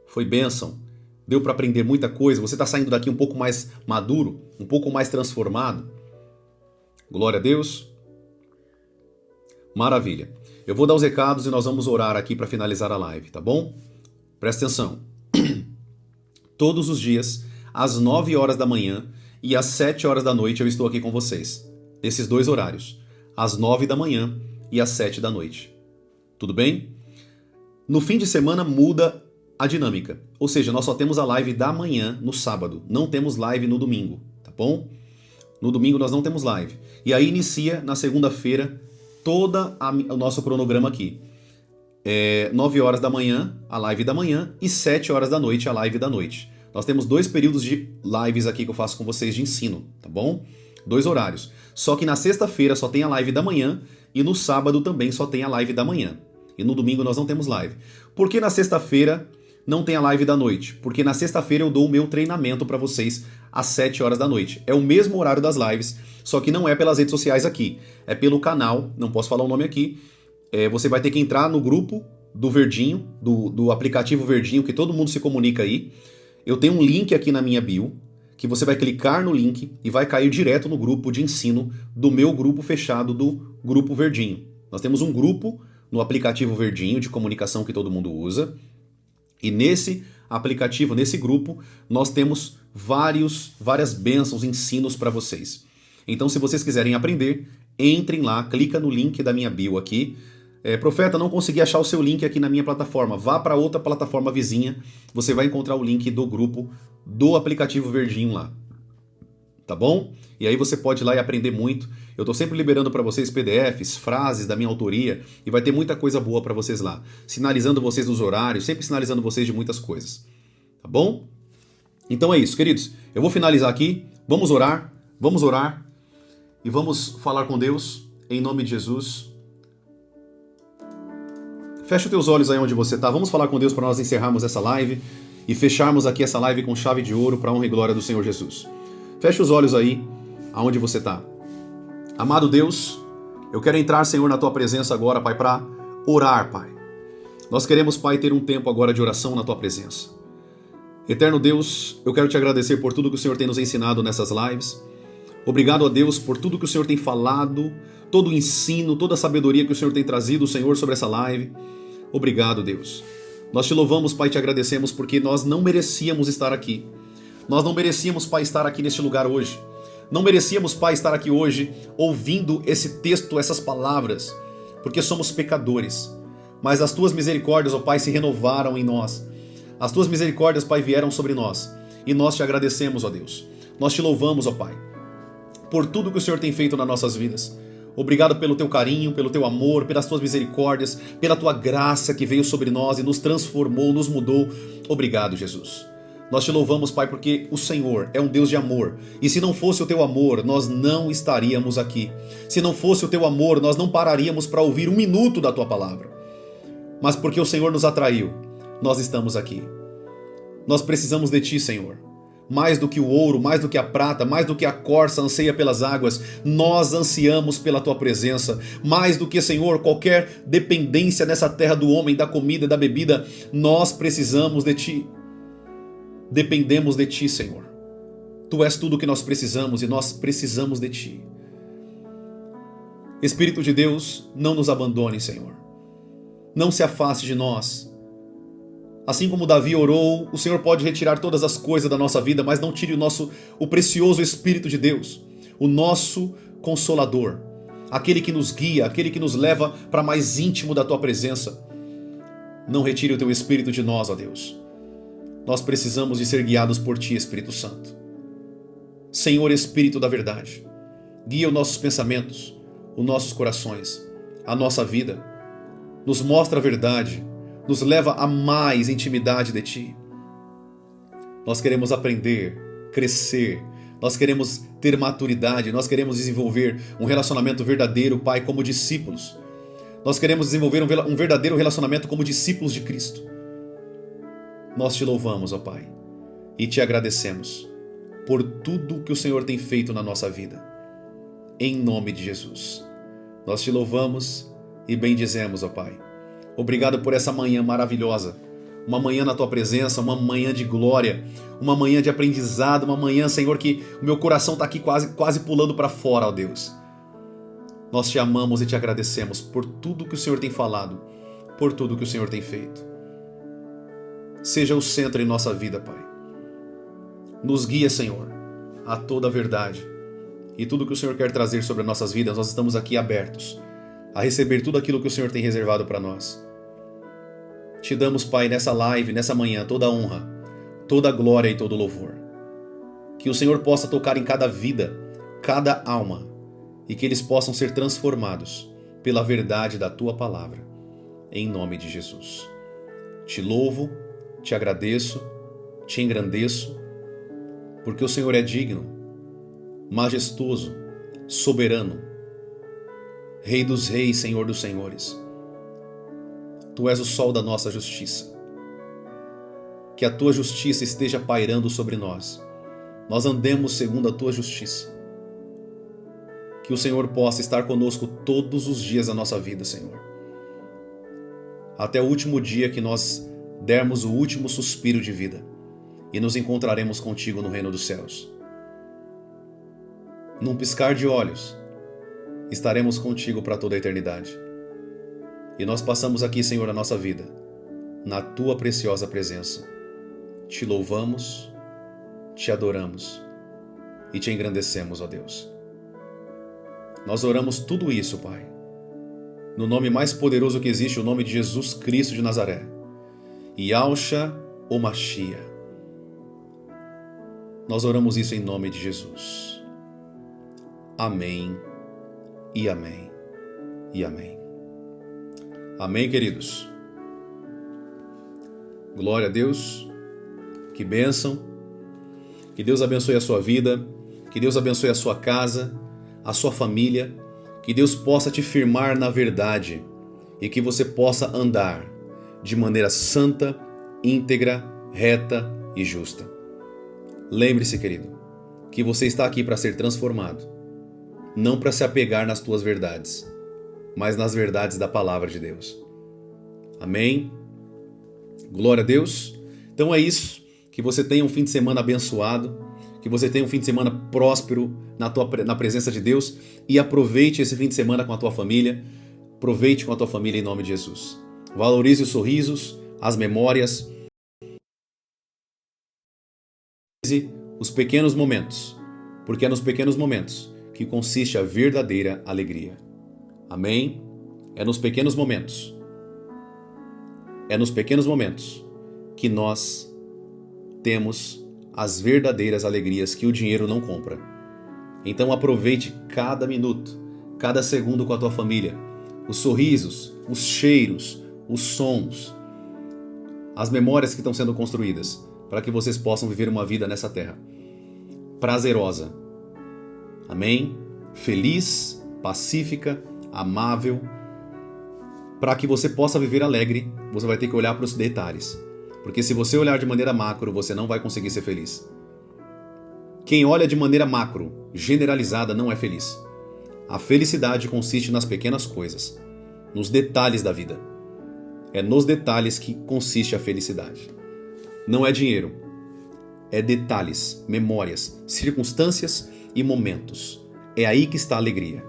[SPEAKER 1] Foi bênção? Deu para aprender muita coisa? Você está saindo daqui um pouco mais maduro? Um pouco mais transformado? Glória a Deus. Maravilha. Eu vou dar os recados e nós vamos orar aqui para finalizar a live, tá bom? Presta atenção. Todos os dias, às 9 horas da manhã e às 7 horas da noite eu estou aqui com vocês. Esses dois horários. Às 9 da manhã e às 7 da noite. Tudo bem? No fim de semana muda a dinâmica. Ou seja, nós só temos a live da manhã no sábado. Não temos live no domingo, tá bom? No domingo nós não temos live. E aí inicia na segunda-feira todo o nosso cronograma aqui. 9 horas da manhã, a live da manhã, e 7 horas da noite, a live da noite. Nós temos 2 períodos de lives aqui que eu faço com vocês de ensino, tá bom? 2 horários. Só que na sexta-feira só tem a live da manhã e no sábado também só tem a live da manhã. E no domingo nós não temos live. Por que na sexta-feira não tem a live da noite? Porque na sexta-feira eu dou o meu treinamento para vocês às 7 horas da noite. É o mesmo horário das lives, só que não é pelas redes sociais aqui. É pelo canal, não posso falar o nome aqui. Você vai ter que entrar no grupo do Verdinho, do aplicativo Verdinho, que todo mundo se comunica aí. Eu tenho um link aqui na minha bio, que você vai clicar no link e vai cair direto no grupo de ensino do meu grupo fechado do Grupo Verdinho. Nós temos um grupo no aplicativo Verdinho de comunicação que todo mundo usa. E nesse aplicativo, nesse grupo, nós temos várias bênçãos, ensinos para vocês. Então, se vocês quiserem aprender, entrem lá, clica no link da minha bio aqui. Profeta, não consegui achar o seu link aqui na minha plataforma. Vá para outra plataforma vizinha, você vai encontrar o link do grupo do aplicativo Verdinho lá. Tá bom? E aí você pode ir lá e aprender muito. Eu tô sempre liberando para vocês PDFs, frases da minha autoria, e vai ter muita coisa boa para vocês lá. Sinalizando vocês nos horários, sempre sinalizando vocês de muitas coisas. Tá bom? Então é isso, queridos. Eu vou finalizar aqui. Vamos orar e vamos falar com Deus em nome de Jesus. Fecha os teus olhos aí onde você tá. Vamos falar com Deus para nós encerrarmos essa live e fecharmos aqui essa live com chave de ouro para a honra e glória do Senhor Jesus. Fecha os olhos aí aonde você está. Amado Deus, eu quero entrar, Senhor, na Tua presença agora, Pai, para orar, Pai. Nós queremos, Pai, ter um tempo agora de oração na Tua presença. Eterno Deus, eu quero Te agradecer por tudo que o Senhor tem nos ensinado nessas lives. Obrigado a Deus por tudo que o Senhor tem falado, todo o ensino, toda a sabedoria que o Senhor tem trazido, Senhor, sobre essa live. Obrigado, Deus. Nós Te louvamos, Pai, e Te agradecemos porque nós não merecíamos estar aqui. Nós não merecíamos, Pai, estar aqui neste lugar hoje. Não merecíamos, Pai, estar aqui hoje ouvindo esse texto, essas palavras, porque somos pecadores. Mas as Tuas misericórdias, ó Pai, se renovaram em nós. As Tuas misericórdias, Pai, vieram sobre nós. E nós Te agradecemos, ó Deus. Nós Te louvamos, ó Pai, por tudo que o Senhor tem feito nas nossas vidas. Obrigado pelo Teu carinho, pelo Teu amor, pelas Tuas misericórdias, pela Tua graça que veio sobre nós e nos transformou, nos mudou. Obrigado, Jesus. Nós Te louvamos, Pai, porque o Senhor é um Deus de amor. E se não fosse o Teu amor, nós não estaríamos aqui. Se não fosse o Teu amor, nós não pararíamos para ouvir um minuto da Tua palavra. Mas porque o Senhor nos atraiu, nós estamos aqui. Nós precisamos de Ti, Senhor. Mais do que o ouro, mais do que a prata, mais do que a corça anseia pelas águas, nós ansiamos pela Tua presença. Mais do que, Senhor, qualquer dependência nessa terra do homem, da comida, da bebida, nós precisamos de Ti. Dependemos de Ti, Senhor. Tu és tudo o que nós precisamos e nós precisamos de Ti. Espírito de Deus, não nos abandone, Senhor. Não se afaste de nós. Assim como Davi orou, o Senhor pode retirar todas as coisas da nossa vida, mas não tire o precioso Espírito de Deus, o nosso Consolador, aquele que nos guia, aquele que nos leva para mais íntimo da Tua presença. Não retire o Teu Espírito de nós, ó Deus. Nós precisamos de ser guiados por Ti, Espírito Santo. Senhor Espírito da verdade, guia os nossos pensamentos, os nossos corações, a nossa vida. Nos mostra a verdade, nos leva a mais intimidade de Ti. Nós queremos aprender, crescer, nós queremos ter maturidade, nós queremos desenvolver um relacionamento verdadeiro, Pai, como discípulos. Nós queremos desenvolver um verdadeiro relacionamento como discípulos de Cristo. Nós Te louvamos, ó Pai, e Te agradecemos por tudo que o Senhor tem feito na nossa vida. Em nome de Jesus. Nós Te louvamos e bendizemos, ó Pai. Obrigado por essa manhã maravilhosa. Uma manhã na Tua presença, uma manhã de glória, uma manhã de aprendizado, uma manhã, Senhor, que o meu coração está aqui quase pulando para fora, ó Deus. Nós Te amamos e Te agradecemos por tudo que o Senhor tem falado, por tudo que o Senhor tem feito. Seja o centro em nossa vida, Pai. Nos guia, Senhor, a toda a verdade. E tudo que o Senhor quer trazer sobre as nossas vidas, nós estamos aqui abertos a receber tudo aquilo que o Senhor tem reservado para nós. Te damos, Pai, nessa live, nessa manhã, toda a honra, toda a glória e todo o louvor. Que o Senhor possa tocar em cada vida, cada alma, e que eles possam ser transformados pela verdade da Tua palavra. Em nome de Jesus. Te louvo, Te agradeço, Te engrandeço, porque o Senhor é digno, majestoso, soberano, Rei dos reis, Senhor dos senhores. Tu és o sol da nossa justiça. Que a Tua justiça esteja pairando sobre nós. Nós andemos segundo a Tua justiça. Que o Senhor possa estar conosco todos os dias da nossa vida, Senhor. até o último dia que nós dermos o último suspiro de vida e nos encontraremos contigo no reino dos céus. Num piscar de olhos, estaremos contigo para toda a eternidade. E nós passamos aqui, Senhor, a nossa vida, na tua preciosa presença. Te louvamos, te adoramos e te engrandecemos, ó Deus. Nós oramos tudo isso, Pai, no nome mais poderoso que existe, o nome de Jesus Cristo de Nazaré. Yahshua ou Mashiach. Nós oramos isso em nome de Jesus. Amém e amém e amém. Amém, queridos. Glória a Deus. Que bênção. Que Deus abençoe a sua vida. Que Deus abençoe a sua casa, a sua família. Que Deus possa te firmar na verdade e que você possa andar de maneira santa, íntegra, reta e justa. Lembre-se, querido, que você está aqui para ser transformado, não para se apegar nas tuas verdades, mas nas verdades da palavra de Deus. Amém? Glória a Deus. Então é isso, que você tenha um fim de semana abençoado, que você tenha um fim de semana próspero na presença de Deus e aproveite esse fim de semana com a tua família. Aproveite com a tua família em nome de Jesus. Valorize os sorrisos, as memórias, os pequenos momentos, porque é nos pequenos momentos que consiste a verdadeira alegria. Amém? É nos pequenos momentos. É nos pequenos momentos que nós temos as verdadeiras alegrias que o dinheiro não compra. Então aproveite cada minuto, cada segundo com a tua família. Os sorrisos, os cheiros, os sons, as memórias que estão sendo construídas para que vocês possam viver uma vida nessa terra prazerosa. Amém? Feliz, pacífica, amável. Para que você possa viver alegre, você vai ter que olhar para os detalhes. Porque se você olhar de maneira macro, você não vai conseguir ser feliz. Quem olha de maneira macro, generalizada, não é feliz. A felicidade consiste nas pequenas coisas, nos detalhes da vida. É nos detalhes que consiste a felicidade. Não é dinheiro. É detalhes, memórias, circunstâncias e momentos. É aí que está a alegria.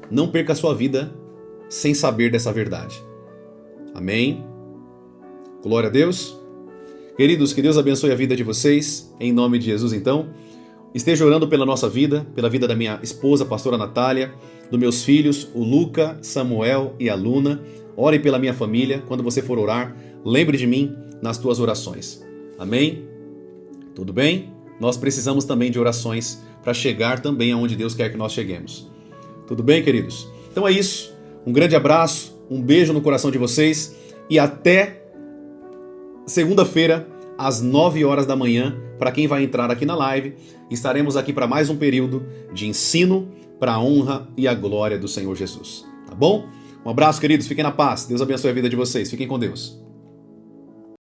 [SPEAKER 1] Não perca a sua vida sem saber dessa verdade. Amém? Glória a Deus. Queridos, que Deus abençoe a vida de vocês. Em nome de Jesus, então. Esteja orando pela nossa vida, pela vida da minha esposa, a pastora Natália, dos meus filhos, o Luca, Samuel e a Luna. Ore pela minha família. Quando você for orar, lembre de mim nas tuas orações. Amém? Tudo bem? Nós precisamos também de orações para chegar também aonde Deus quer que nós cheguemos. Tudo bem, queridos? Então é isso. Um grande abraço, um beijo no coração de vocês e até segunda-feira, às 9 horas da manhã, para quem vai entrar aqui na live. Estaremos aqui para mais um período de ensino para a honra e a glória do Senhor Jesus. Tá bom? Um abraço, queridos. Fiquem na paz. Deus abençoe a vida de vocês. Fiquem com Deus.